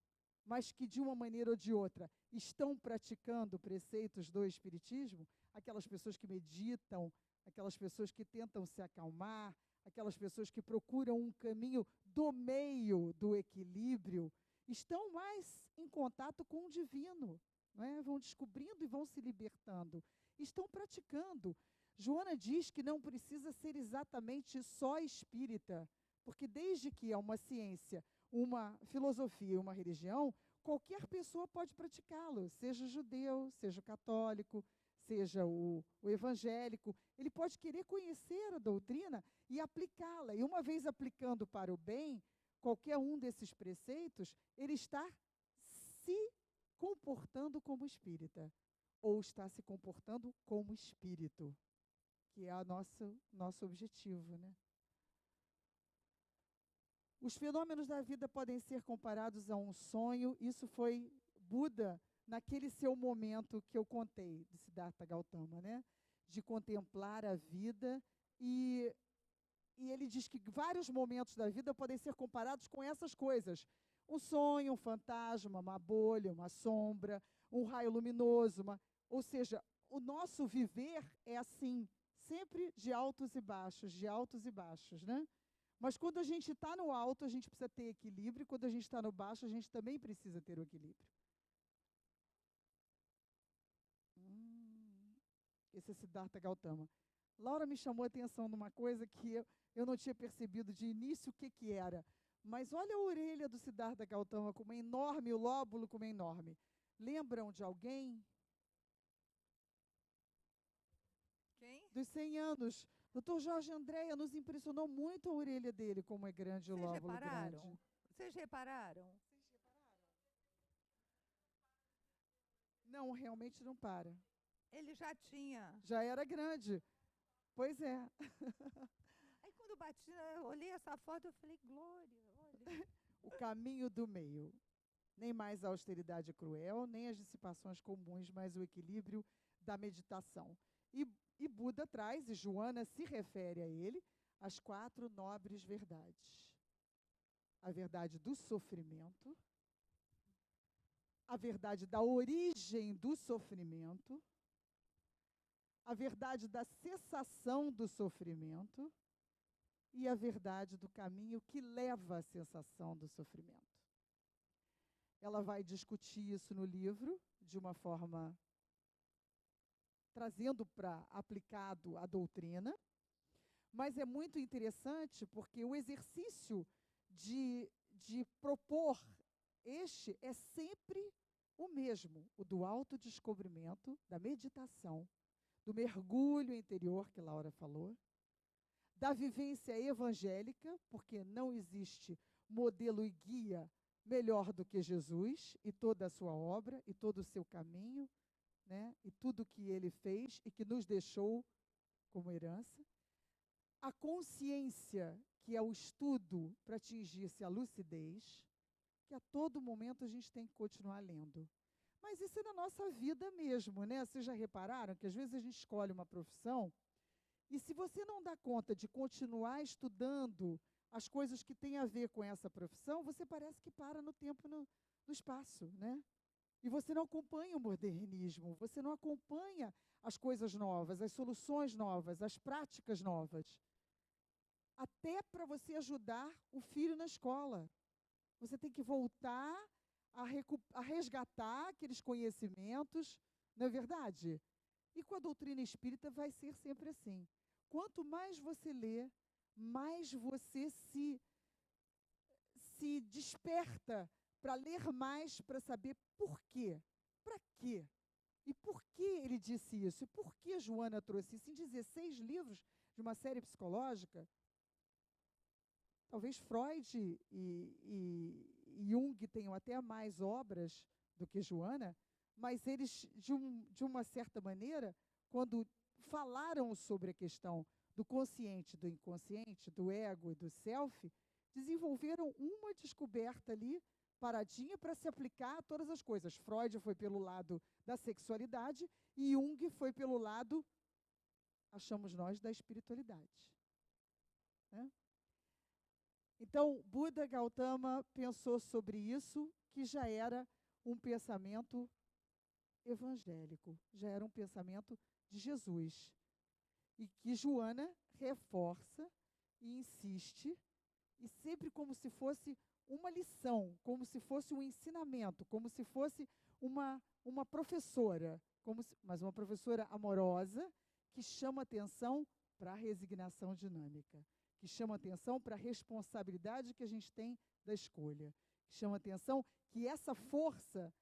mas que de uma maneira ou de outra estão praticando preceitos do espiritismo, aquelas pessoas que meditam, aquelas pessoas que tentam se acalmar, aquelas pessoas que procuram um caminho do meio do equilíbrio, estão mais em contato com o divino, não é? Vão descobrindo e vão se libertando, estão praticando. Joana diz que não precisa ser exatamente só espírita, porque desde que é uma ciência, uma filosofia e uma religião, qualquer pessoa pode praticá-lo, seja judeu, seja católico, seja o evangélico, ele pode querer conhecer a doutrina e aplicá-la. E uma vez aplicando para o bem, qualquer um desses preceitos, ele está se comportando como espírita, ou está se comportando como espírito, que é o nosso objetivo, né? Os fenômenos da vida podem ser comparados a um sonho. Isso foi Buda, naquele seu momento que eu contei, de Siddhartha Gautama, né? De contemplar a vida. E ele diz que vários momentos da vida podem ser comparados com essas coisas. Um sonho, um fantasma, uma bolha, uma sombra, um raio luminoso. Ou seja, o nosso viver é assim, sempre de altos e baixos, né? Mas quando a gente está no alto, a gente precisa ter equilíbrio, e quando a gente está no baixo, a gente também precisa ter o equilíbrio. Esse é Siddhartha Gautama. Laura me chamou a atenção numa coisa que eu não tinha percebido de início o que era. Mas olha a orelha do Siddhartha Gautama como é enorme, o lóbulo como é enorme. Lembram de alguém? Quem? Dos 100 anos. Dr. Jorge Andréa, nos impressionou muito a orelha dele, como é grande o lóbulo grande. Vocês repararam? Não, realmente não para. Ele já tinha. Já era grande. Pois é. Aí quando eu bati, eu olhei essa foto, eu falei, Glória, olha. O caminho do meio. Nem mais a austeridade cruel, nem as dissipações comuns, mas o equilíbrio da meditação. E Buda traz, e Joana se refere a ele, as 4 nobres verdades. A verdade do sofrimento, a verdade da origem do sofrimento, a verdade da cessação do sofrimento e a verdade do caminho que leva à sensação do sofrimento. Ela vai discutir isso no livro, de uma forma trazendo para aplicado a doutrina, mas é muito interessante porque o exercício de propor este é sempre o mesmo, o do autodescobrimento, da meditação, do mergulho interior que Laura falou, da vivência evangélica, porque não existe modelo e guia melhor do que Jesus e toda a sua obra e todo o seu caminho, né, e tudo que ele fez e que nos deixou como herança. A consciência, que é o estudo para atingir-se a lucidez, que a todo momento a gente tem que continuar lendo. Mas isso é na nossa vida mesmo, né? Vocês já repararam que às vezes a gente escolhe uma profissão e se você não dá conta de continuar estudando as coisas que têm a ver com essa profissão, você parece que para no tempo, no espaço, né? E você não acompanha o modernismo, você não acompanha as coisas novas, as soluções novas, as práticas novas. Até para você ajudar o filho na escola. Você tem que voltar a resgatar aqueles conhecimentos, não é verdade? E com a doutrina espírita vai ser sempre assim. Quanto mais você lê, mais você se desperta para ler mais, para saber por quê, para quê. E por que ele disse isso? E por que Joana trouxe isso? Em 16 livros de uma série psicológica, talvez Freud e Jung tenham até mais obras do que Joana, mas eles, de uma certa maneira, quando falaram sobre a questão do consciente, do inconsciente, do ego e do self, desenvolveram uma descoberta ali, paradinha, para se aplicar a todas as coisas. Freud foi pelo lado da sexualidade e Jung foi pelo lado, achamos nós, da espiritualidade. Né? Então, Buda Gautama pensou sobre isso, que já era um pensamento evangélico, já era um pensamento de Jesus. E que Joana reforça e insiste, e sempre como se fosse uma lição, como se fosse um ensinamento, como se fosse uma professora, mas uma professora amorosa, que chama atenção para a resignação dinâmica, que chama atenção para a responsabilidade que a gente tem da escolha, que chama atenção que essa força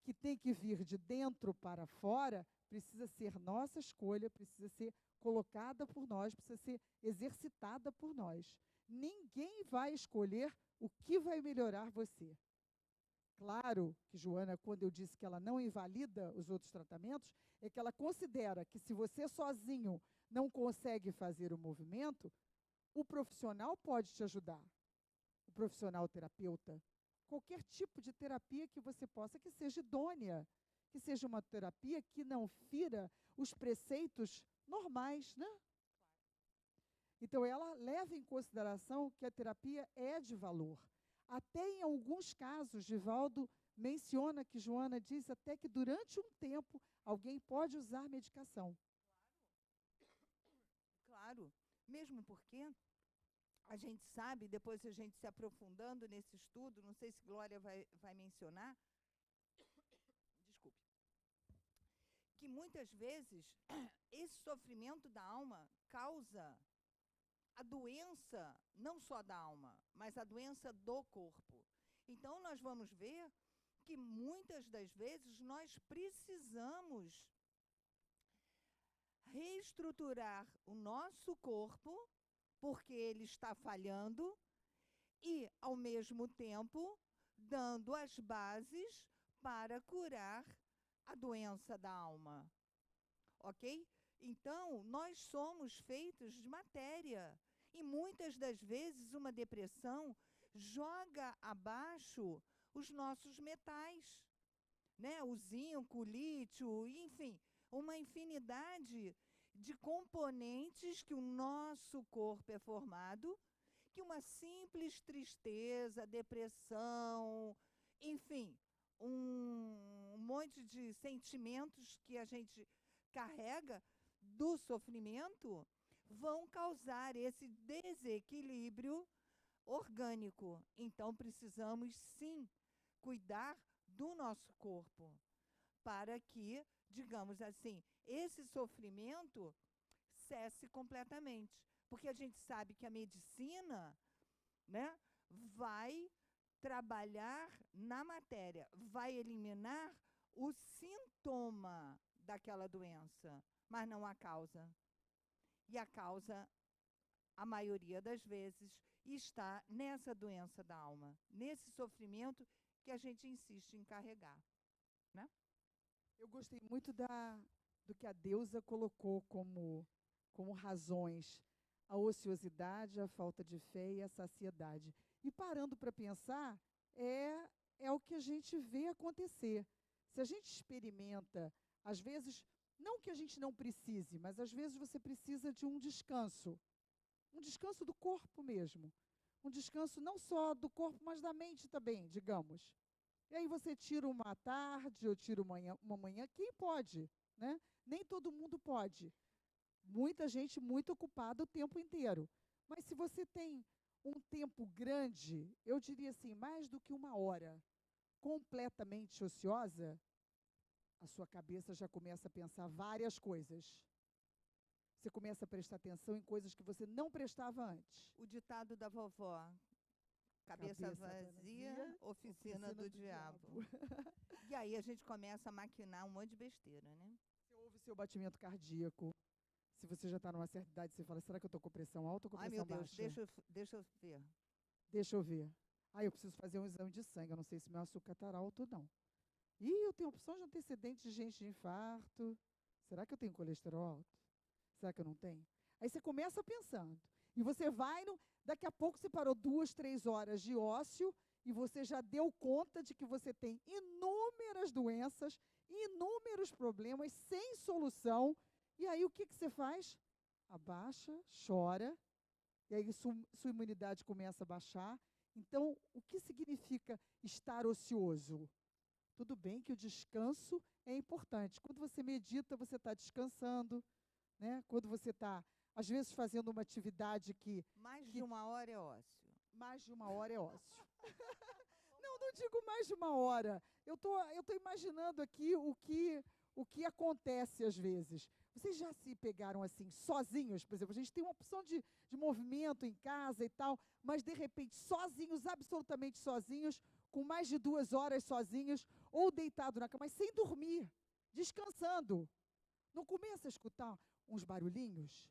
que tem que vir de dentro para fora precisa ser nossa escolha, precisa ser colocada por nós, precisa ser exercitada por nós. Ninguém vai escolher o que vai melhorar você. Claro que Joana, quando eu disse que ela não invalida os outros tratamentos, é que ela considera que se você sozinho não consegue fazer o movimento, o profissional pode te ajudar. O profissional terapeuta. Qualquer tipo de terapia que você possa, que seja idônea, que seja uma terapia que não fira os preceitos normais, né? Então, ela leva em consideração que a terapia é de valor. Até em alguns casos, Divaldo menciona que Joana diz até que durante um tempo alguém pode usar medicação. Claro, mesmo porque a gente sabe, depois a gente se aprofundando nesse estudo, não sei se Glória vai mencionar, desculpe, que muitas vezes esse sofrimento da alma causa a doença, não só da alma, mas a doença do corpo. Então, nós vamos ver que muitas das vezes nós precisamos reestruturar o nosso corpo, porque ele está falhando, e, ao mesmo tempo, dando as bases para curar a doença da alma. Ok? Então, nós somos feitos de matéria. E muitas das vezes uma depressão joga abaixo os nossos metais, né? O zinco, o lítio, enfim, uma infinidade de componentes que o nosso corpo é formado, que uma simples tristeza, depressão, enfim, um monte de sentimentos que a gente carrega do sofrimento, vão causar esse desequilíbrio orgânico. Então, precisamos, sim, cuidar do nosso corpo, para que, digamos assim, esse sofrimento cesse completamente. Porque a gente sabe que a medicina, né, vai trabalhar na matéria, vai eliminar o sintoma daquela doença, mas não a causa. E a causa, a maioria das vezes, está nessa doença da alma, nesse sofrimento que a gente insiste em carregar, né? Eu gostei muito do que a deusa colocou como razões: a ociosidade, a falta de fé e a saciedade. E parando para pensar, é o que a gente vê acontecer. Se a gente experimenta, às vezes, não que a gente não precise, mas às vezes você precisa de um descanso do corpo mesmo, um descanso não só do corpo, mas da mente também, digamos. E aí você tira uma tarde ou tira uma manhã, quem pode, né? Nem todo mundo pode. Muita gente muito ocupada o tempo inteiro. Mas se você tem um tempo grande, eu diria assim, mais do que uma hora, completamente ociosa, a sua cabeça já começa a pensar várias coisas. Você começa a prestar atenção em coisas que você não prestava antes. O ditado da vovó: cabeça vazia, oficina do diabo. E aí a gente começa a maquinar um monte de besteira, né? Você ouve seu batimento cardíaco. Se você já está numa certa idade, você fala: será que eu estou com pressão alta ou com Ai, pressão meu Deus, baixa? deixa eu ver. Deixa eu ver. Eu preciso fazer um exame de sangue. Eu não sei se meu açúcar está alto ou não. Ih, eu tenho opções de antecedentes de gente de infarto. Será que eu tenho colesterol alto? Será que eu não tenho? Aí você começa pensando. E você vai, daqui a pouco você parou 2, 3 horas de ócio e você já deu conta de que você tem inúmeras doenças, inúmeros problemas sem solução. E aí o que você faz? Abaixa, chora, e aí sua imunidade começa a baixar. Então, o que significa estar ocioso? Tudo bem que o descanso é importante. Quando você medita, você está descansando, né? Quando você está, às vezes, fazendo uma atividade que... Mais de uma hora é ócio. Mais de uma hora é ócio. Não digo mais de uma hora. Eu tô imaginando aqui o que acontece às vezes. Vocês já se pegaram assim, sozinhos? Por exemplo, a gente tem uma opção de movimento em casa e tal, mas de repente, sozinhos, absolutamente sozinhos, com mais de 2 horas sozinhos, ou deitado na cama, mas sem dormir, descansando. Não começa a escutar uns barulhinhos?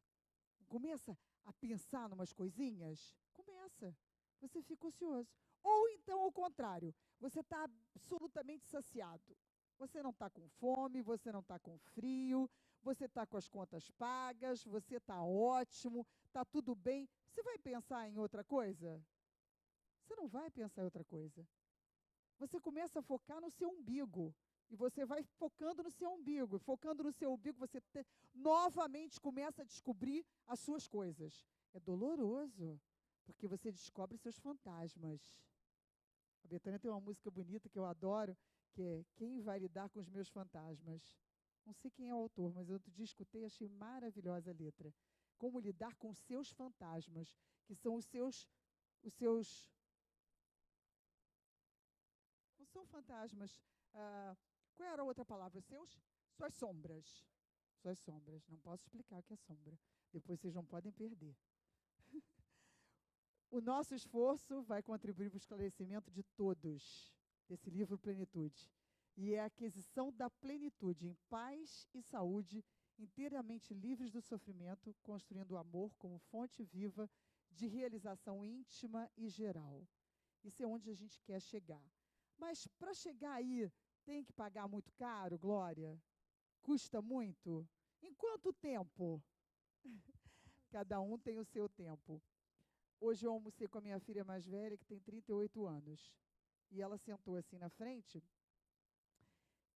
Não começa a pensar em umas coisinhas? Começa. Você fica ocioso. Ou então, ao contrário, você está absolutamente saciado. Você não está com fome, você não está com frio, você está com as contas pagas, você está ótimo, está tudo bem. Você vai pensar em outra coisa? Você não vai pensar em outra coisa. Você começa a focar no seu umbigo. E você vai focando no seu umbigo. Focando no seu umbigo, você novamente começa a descobrir as suas coisas. É doloroso, porque você descobre seus fantasmas. A Bethânia tem uma música bonita que eu adoro, que é Quem Vai Lidar com os Meus Fantasmas? Não sei quem é o autor, mas outro dia escutei e achei maravilhosa a letra. Como lidar com os seus fantasmas, que são os seus não são fantasmas. Qual era a outra palavra? Suas sombras. Suas sombras. Não posso explicar o que é sombra. Depois vocês não podem perder. O nosso esforço vai contribuir para o esclarecimento de todos, desse livro Plenitude. E é a aquisição da plenitude em paz e saúde, inteiramente livres do sofrimento, construindo o amor como fonte viva de realização íntima e geral. Isso é onde a gente quer chegar. Mas para chegar aí, tem que pagar muito caro, Glória? Custa muito? Em quanto tempo? Cada um tem o seu tempo. Hoje eu almocei com a minha filha mais velha, que tem 38 anos. E ela sentou assim na frente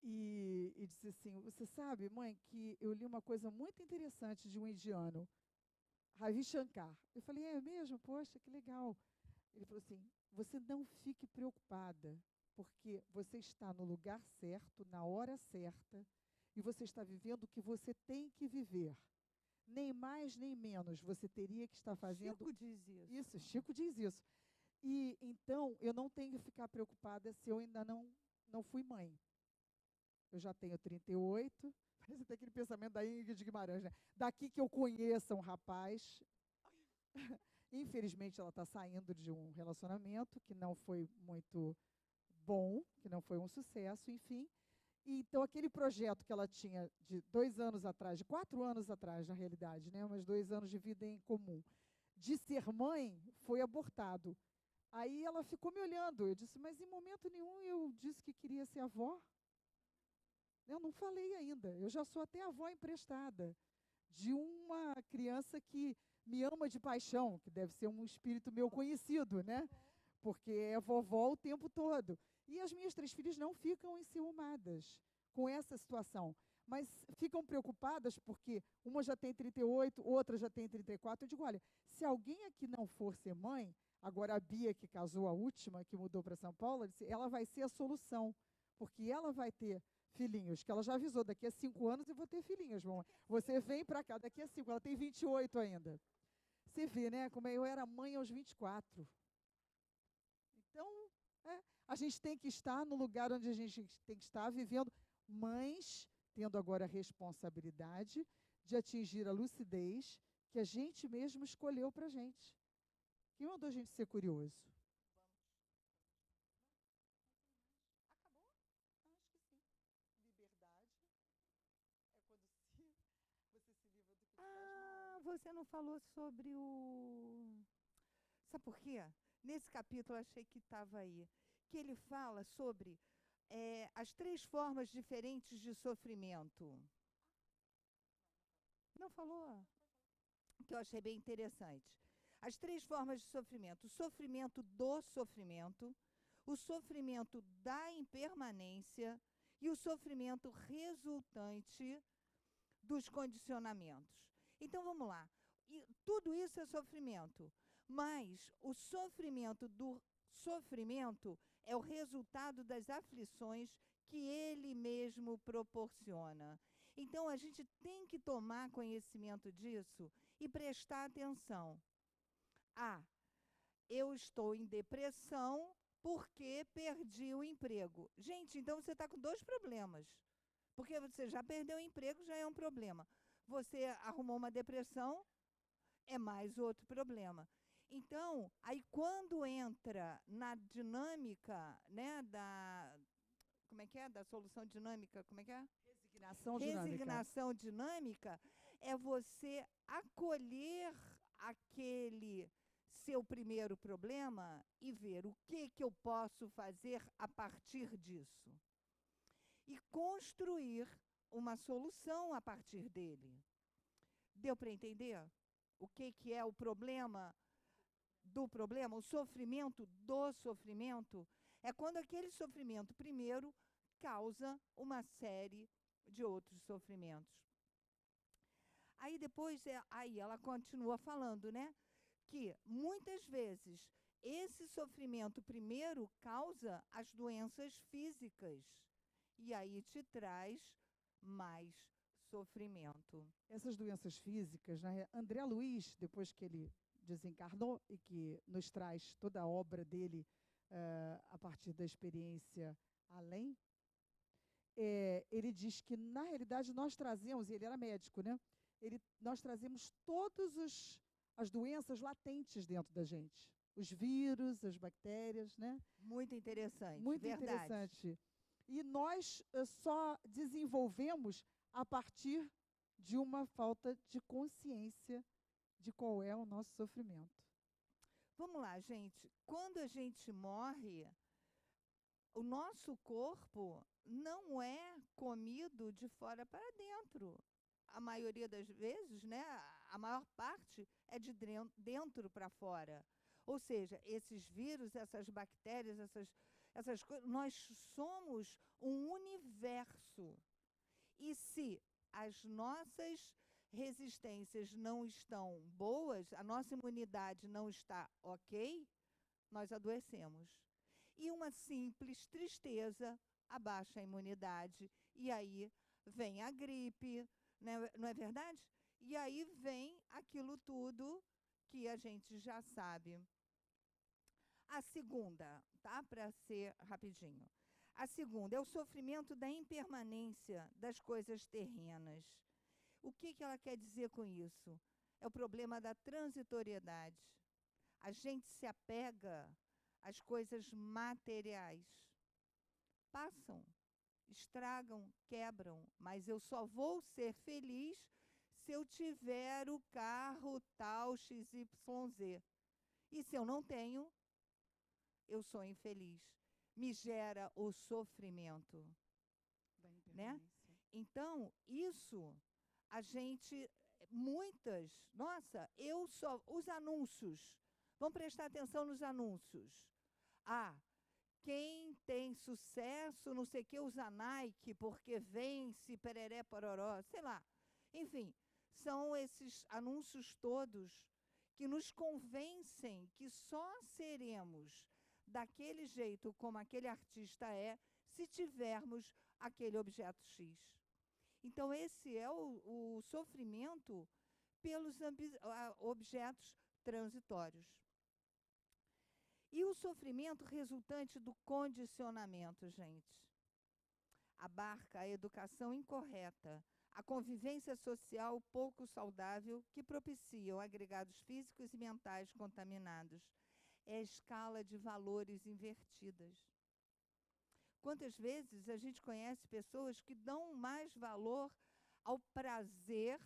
e disse assim: você sabe, mãe, que eu li uma coisa muito interessante de um indiano, Ravi Shankar. Eu falei: é mesmo? Poxa, que legal. Ele falou assim: você não fique preocupada, porque você está no lugar certo, na hora certa, e você está vivendo o que você tem que viver. nem mais nem menos você teria que estar fazendo. Chico diz isso. Isso, Chico diz isso. E então eu não tenho que ficar preocupada se eu ainda não fui mãe. Eu já tenho 38, parece até aquele pensamento da Ingrid Guimarães, né? Daqui que eu conheça um rapaz. Infelizmente, ela está saindo de um relacionamento que não foi muito bom, que não foi um sucesso, enfim. E, então, aquele projeto que ela tinha de 2 anos atrás, de 4 anos atrás, na realidade, né? Mas 2 anos de vida em comum, de ser mãe, foi abortado. Aí ela ficou me olhando. Eu disse, mas em momento nenhum eu disse que queria ser avó. Eu não falei ainda. Eu já sou até avó emprestada de uma criança que me ama de paixão, que deve ser um espírito meu conhecido, né? Porque é vovó o tempo todo. E as minhas 3 filhas não ficam enciumadas com essa situação, mas ficam preocupadas porque uma já tem 38, outra já tem 34. Eu digo, olha, se alguém aqui não for ser mãe, agora a Bia, que casou a última, que mudou para São Paulo, ela vai ser a solução, porque ela vai ter filhinhos, que ela já avisou, daqui a 5 anos eu vou ter filhinhos, mamãe. Você vem para cá, daqui a 5, ela tem 28 ainda. Você vê, né, como eu era mãe aos 24. Então, a gente tem que estar no lugar onde a gente tem que estar, vivendo, mães, tendo agora a responsabilidade de atingir a lucidez que a gente mesmo escolheu para a gente. Quem mandou a gente ser curioso? Você não falou sobre o... Sabe por quê? Nesse capítulo, eu achei que estava aí. Que ele fala sobre as 3 formas diferentes de sofrimento. Não falou? Que eu achei bem interessante. As 3 formas de sofrimento. O sofrimento do sofrimento, o sofrimento da impermanência e o sofrimento resultante dos condicionamentos. Então, vamos lá. Tudo isso é sofrimento, mas o sofrimento do sofrimento é o resultado das aflições que ele mesmo proporciona. Então, a gente tem que tomar conhecimento disso e prestar atenção. Eu estou em depressão porque perdi o emprego. Gente, então você está com 2 problemas. Porque você já perdeu o emprego, já é um problema. Você arrumou uma depressão, é mais outro problema. Então, aí quando entra na dinâmica, né, como é que é? Da solução dinâmica, como é que é? Resignação dinâmica. Resignação dinâmica é você acolher aquele seu primeiro problema e ver o que eu posso fazer a partir disso. E construir uma solução a partir dele. Deu para entender? O que é o problema do problema? O sofrimento do sofrimento é quando aquele sofrimento primeiro causa uma série de outros sofrimentos. Aí depois, aí ela continua falando, né? Que muitas vezes esse sofrimento primeiro causa as doenças físicas. E aí te traz mais sofrimento. Essas doenças físicas, né? André Luiz, depois que ele desencarnou e que nos traz toda a obra dele a partir da experiência além, ele diz que, na realidade, nós trazemos, e ele era médico, né? Nós trazemos todas as doenças latentes dentro da gente. Os vírus, as bactérias, né? Muito interessante, muito verdade. Interessante. E nós só desenvolvemos a partir de uma falta de consciência de qual é o nosso sofrimento. Vamos lá, gente. Quando a gente morre, o nosso corpo não é comido de fora para dentro. A maioria das vezes, né, a maior parte é de dentro para fora. Ou seja, esses vírus, essas bactérias, essas coisas, nós somos um universo. E se as nossas resistências não estão boas, a nossa imunidade não está ok, nós adoecemos. E uma simples tristeza abaixa a imunidade. E aí vem a gripe, né? Não é verdade? E aí vem aquilo tudo que a gente já sabe. A segunda, tá? Para ser rapidinho. A segunda é o sofrimento da impermanência das coisas terrenas. O que ela quer dizer com isso? É o problema da transitoriedade. A gente se apega às coisas materiais. Passam, estragam, quebram, mas eu só vou ser feliz se eu tiver o carro tal XYZ. E se eu não tenho, eu sou infeliz. Me gera o sofrimento, né? Então, isso, a gente, os anúncios, vamos prestar atenção nos anúncios. Quem tem sucesso, não sei o que, usa Nike, porque vence, pereré, pororó, sei lá. Enfim, são esses anúncios todos que nos convencem que só seremos daquele jeito como aquele artista é, se tivermos aquele objeto X. Então, esse é o sofrimento pelos objetos transitórios. E o sofrimento resultante do condicionamento, gente. Abarca a educação incorreta, a convivência social pouco saudável que propiciam agregados físicos e mentais contaminados. É a escala de valores invertidas. Quantas vezes a gente conhece pessoas que dão mais valor ao prazer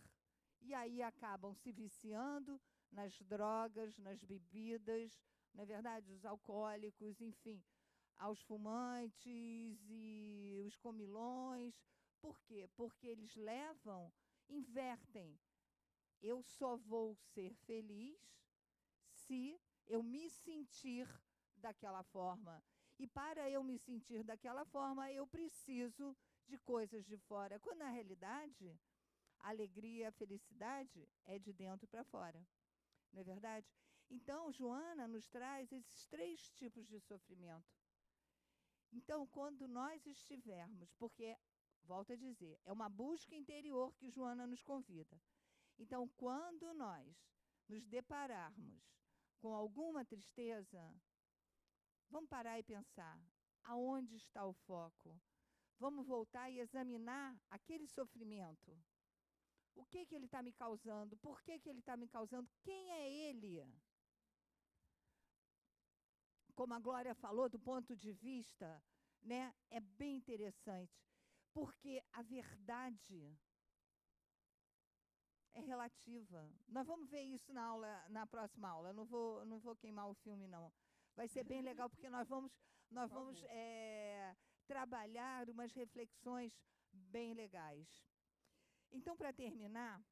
e aí acabam se viciando nas drogas, nas bebidas, não é verdade? Os alcoólicos, enfim, aos fumantes e os comilões. Por quê? Porque eles invertem. Eu só vou ser feliz se eu me sentir daquela forma. E para eu me sentir daquela forma, eu preciso de coisas de fora. Quando, na realidade, a alegria, a felicidade é de dentro para fora. Não é verdade? Então, Joana nos traz esses 3 tipos de sofrimento. Então, quando nós estivermos, porque, volto a dizer, é uma busca interior que Joana nos convida. Então, quando nós nos depararmos com alguma tristeza, vamos parar e pensar, aonde está o foco? Vamos voltar e examinar aquele sofrimento. O que ele está me causando? Por que ele está me causando? Quem é ele? Como a Glória falou, do ponto de vista, né, é bem interessante, porque a verdade é relativa. Nós vamos ver isso na próxima aula. Não vou queimar o filme, não. Vai ser bem legal, porque nós vamos trabalhar umas reflexões bem legais. Então, para terminar,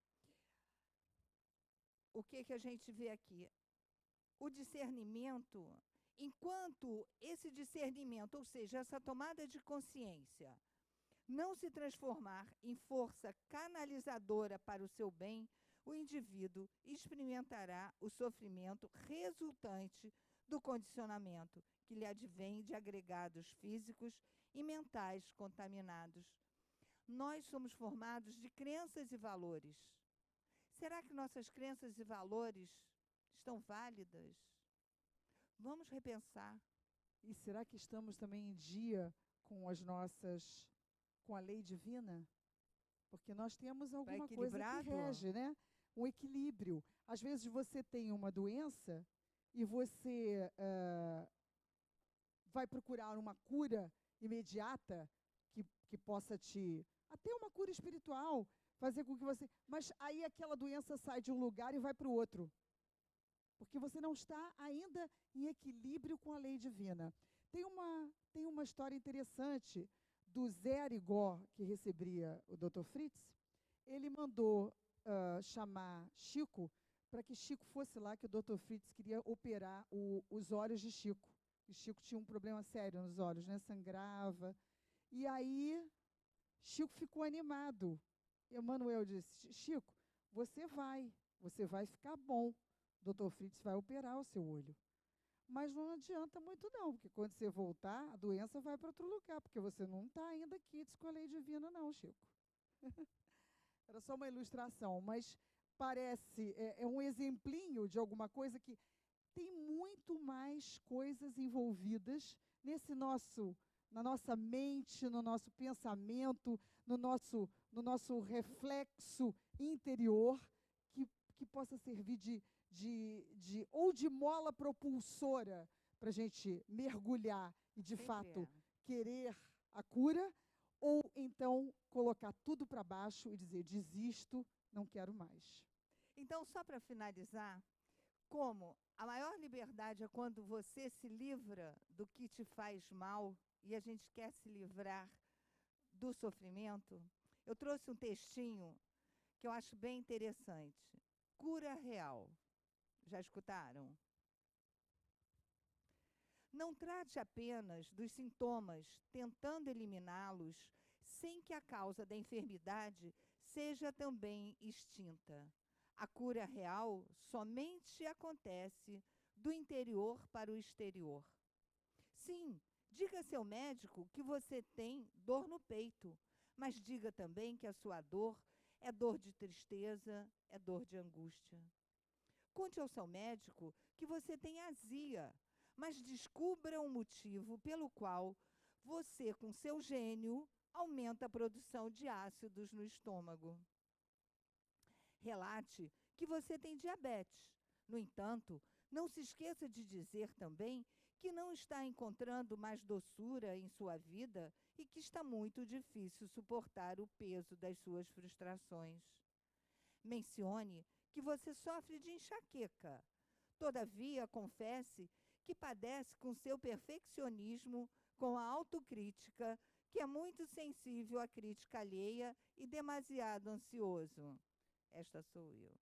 o que a gente vê aqui? O discernimento, enquanto esse discernimento, ou seja, essa tomada de consciência, não se transformar em força canalizadora para o seu bem, o indivíduo experimentará o sofrimento resultante do condicionamento que lhe advém de agregados físicos e mentais contaminados. Nós somos formados de crenças e valores. Será que nossas crenças e valores estão válidas? Vamos repensar. E será que estamos também em dia com a lei divina? Porque nós temos alguma coisa que rege, né? Um equilíbrio. Às vezes você tem uma doença e você vai procurar uma cura imediata que possa até uma cura espiritual, fazer com que você... Mas aí aquela doença sai de um lugar e vai para o outro. Porque você não está ainda em equilíbrio com a lei divina. Tem uma história interessante do Zé Arigó, que recebia o Dr. Fritz. Ele mandou chamar Chico para que Chico fosse lá, que o Dr. Fritz queria operar os olhos de Chico. E Chico tinha um problema sério nos olhos, né? Sangrava. E aí, Chico ficou animado. Emmanuel disse, Chico, você vai ficar bom. O Dr. Fritz vai operar o seu olho. Mas não adianta muito não, porque quando você voltar, a doença vai para outro lugar, porque você não está ainda quites com a lei divina não, Chico. Era só uma ilustração, mas parece, é um exemplinho de alguma coisa que tem muito mais coisas envolvidas na nossa mente, no nosso pensamento, no nosso reflexo interior, que possa servir ou de mola propulsora para a gente mergulhar e, de Sempre fato, é. querer a cura, ou então colocar tudo para baixo e dizer, desisto, não quero mais. Então, só para finalizar, como a maior liberdade é quando você se livra do que te faz mal e a gente quer se livrar do sofrimento, eu trouxe um textinho que eu acho bem interessante. Cura real. Já escutaram? Não trate apenas dos sintomas, tentando eliminá-los, sem que a causa da enfermidade seja também extinta. A cura real somente acontece do interior para o exterior. Sim, diga a seu médico que você tem dor no peito, mas diga também que a sua dor é dor de tristeza, é dor de angústia. Conte ao seu médico que você tem azia, mas descubra um motivo pelo qual você, com seu gênio, aumenta a produção de ácidos no estômago. Relate que você tem diabetes. No entanto, não se esqueça de dizer também que não está encontrando mais doçura em sua vida e que está muito difícil suportar o peso das suas frustrações. Mencione que você sofre de enxaqueca. Todavia, confesse que padece com seu perfeccionismo, com a autocrítica, que é muito sensível à crítica alheia e demasiado ansioso. Esta sou eu.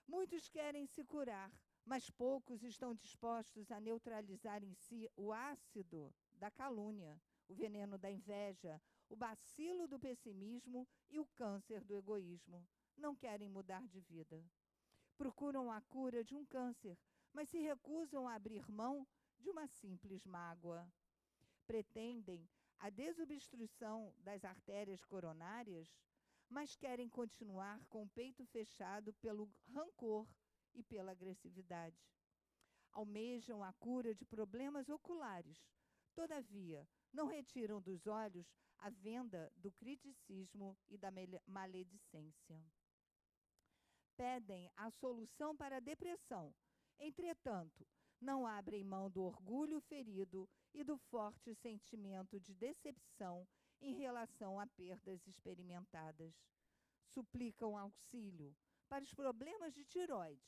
Muitos querem se curar, mas poucos estão dispostos a neutralizar em si o ácido da calúnia, o veneno da inveja, o bacilo do pessimismo e o câncer do egoísmo. Não querem mudar de vida. Procuram a cura de um câncer, mas se recusam a abrir mão de uma simples mágoa. Pretendem a desobstrução das artérias coronárias, mas querem continuar com o peito fechado pelo rancor e pela agressividade. Almejam a cura de problemas oculares, todavia, não retiram dos olhos a venda do criticismo e da maledicência. Pedem a solução para a depressão, entretanto, não abrem mão do orgulho ferido e do forte sentimento de decepção em relação a perdas experimentadas. Suplicam auxílio para os problemas de tireoide,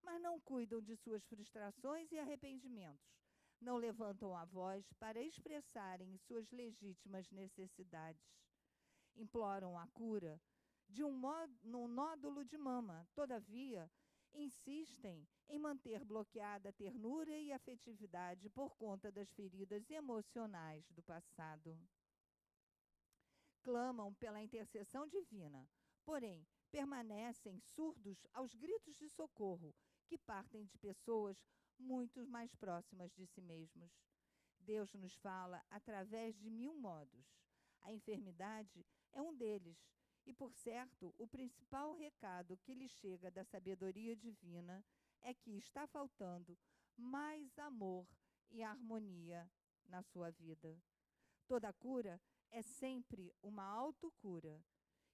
mas não cuidam de suas frustrações e arrependimentos. Não levantam a voz para expressarem suas legítimas necessidades. Imploram a cura de um nódulo de mama, todavia, insistem em manter bloqueada a ternura e afetividade por conta das feridas emocionais do passado. Clamam pela intercessão divina, porém, permanecem surdos aos gritos de socorro que partem de pessoas muito mais próximas de si mesmos. Deus nos fala através de 1000 modos. A enfermidade é um deles, e, por certo, o principal recado que lhe chega da sabedoria divina é que está faltando mais amor e harmonia na sua vida. Toda cura é sempre uma autocura.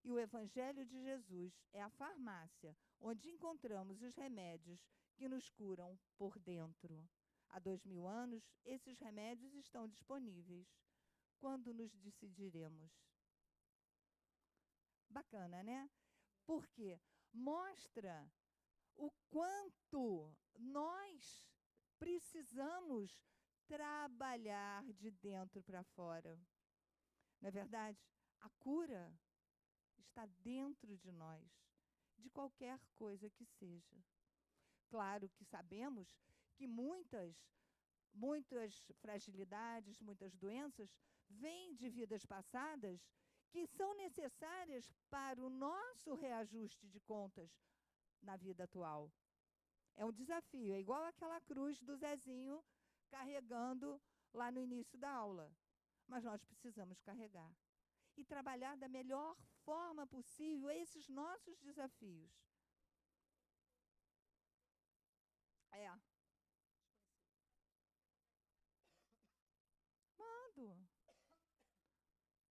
E o Evangelho de Jesus é a farmácia onde encontramos os remédios que nos curam por dentro. Há 2000 anos, esses remédios estão disponíveis. Quando nos decidiremos? Bacana, né? Porque mostra o quanto nós precisamos trabalhar de dentro para fora. Não é verdade? A cura está dentro de nós, de qualquer coisa que seja. Claro que sabemos que muitas fragilidades, muitas doenças vêm de vidas passadas que são necessárias para o nosso reajuste de contas na vida atual. É um desafio, é igual aquela cruz do Zezinho carregando lá no início da aula. Mas nós precisamos carregar. e trabalhar da melhor forma possível esses nossos desafios. É. Mando.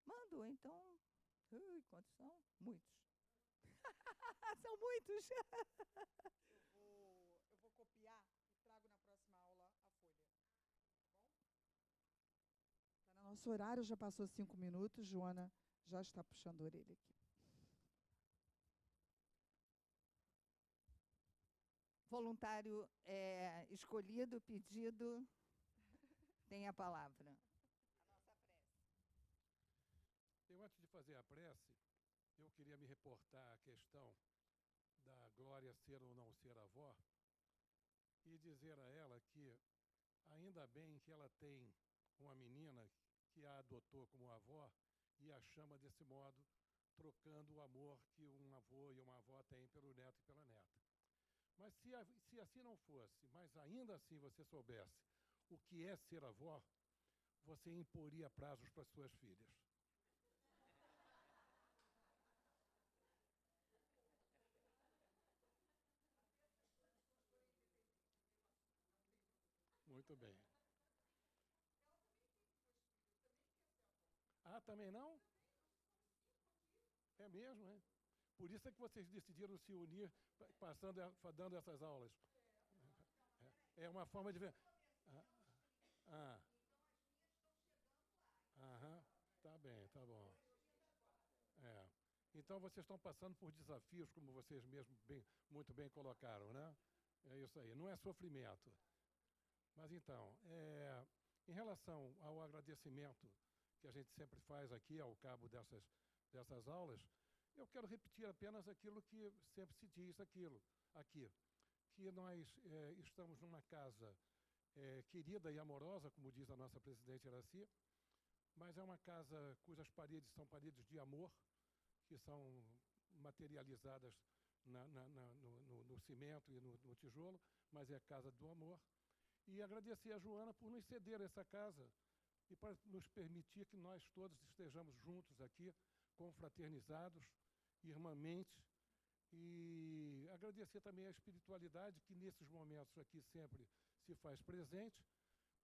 Mando, então. Ui, quantos são? Muitos. São muitos. Eu vou copiar e trago na próxima aula a folha. Tá no nosso horário, já passou 5 minutos. Joana já está puxando a orelha aqui. Voluntário escolhido, pedido, tem a palavra. Eu, antes de fazer a prece, eu queria me reportar à questão da Glória ser ou não ser avó e dizer a ela que, ainda bem que ela tem uma menina que a adotou como avó e a chama desse modo, trocando o amor que um avô e uma avó têm pelo neto e pela neta. Mas se assim não fosse, mas ainda assim você soubesse o que é ser avó, você imporia prazos para suas filhas. Muito bem. Ah, também não? É mesmo, é? Por isso é que vocês decidiram se unir, dando essas aulas. É uma forma de ver. Aham, tá bem, tá bom. É. Então vocês estão passando por desafios, como vocês mesmos muito bem colocaram, né? É isso aí, não é sofrimento. Mas então, em relação ao agradecimento que a gente sempre faz aqui ao cabo dessas aulas, eu quero repetir apenas aquilo que sempre se diz aqui, que nós estamos numa casa querida e amorosa, como diz a nossa presidente Iraci, mas é uma casa cujas paredes são paredes de amor, que são materializadas no cimento e no tijolo, mas é a casa do amor. E agradecer a Joana por nos ceder essa casa e para nos permitir que nós todos estejamos juntos aqui, confraternizados, irmãmente, e agradecer também a espiritualidade que nesses momentos aqui sempre se faz presente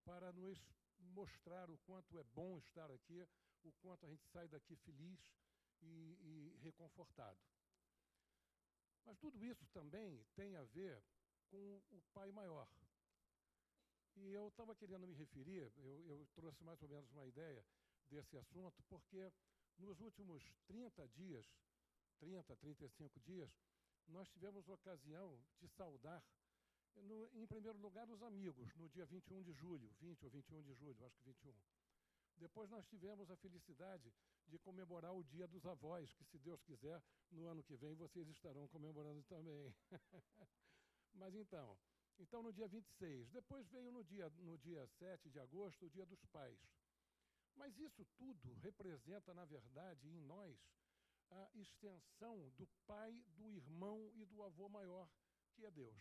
para nos mostrar o quanto é bom estar aqui, o quanto a gente sai daqui feliz e reconfortado. Mas tudo isso também tem a ver com o Pai Maior. E eu estava querendo me referir, eu trouxe mais ou menos uma ideia desse assunto, porque nos últimos 30 dias, 35 dias, nós tivemos ocasião de saudar, em primeiro lugar, os amigos, no dia 21 de julho, 20 ou 21 de julho, acho que 21. Depois nós tivemos a felicidade de comemorar o Dia dos Avós, que, se Deus quiser, no ano que vem vocês estarão comemorando também. Mas então, no dia 26, depois veio no dia 7 de agosto, o Dia dos Pais. Mas isso tudo representa, na verdade, em nós, a extensão do pai, do irmão e do avô maior, que é Deus.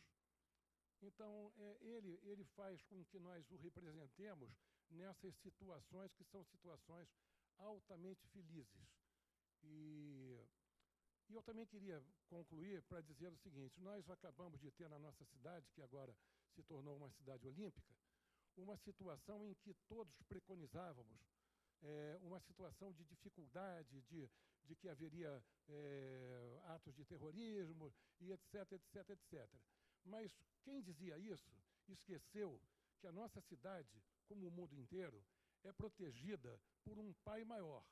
Então, ele faz com que nós o representemos nessas situações que são situações altamente felizes. E eu também queria concluir para dizer o seguinte: nós acabamos de ter na nossa cidade, que agora se tornou uma cidade olímpica, uma situação em que todos preconizávamos uma situação de dificuldade, de que haveria atos de terrorismo, e etc, etc, etc. Mas quem dizia isso esqueceu que a nossa cidade, como o mundo inteiro, é protegida por um Pai Maior,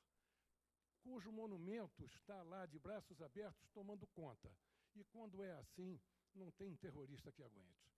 cujo monumento está lá de braços abertos tomando conta. E quando é assim, não tem terrorista que aguente.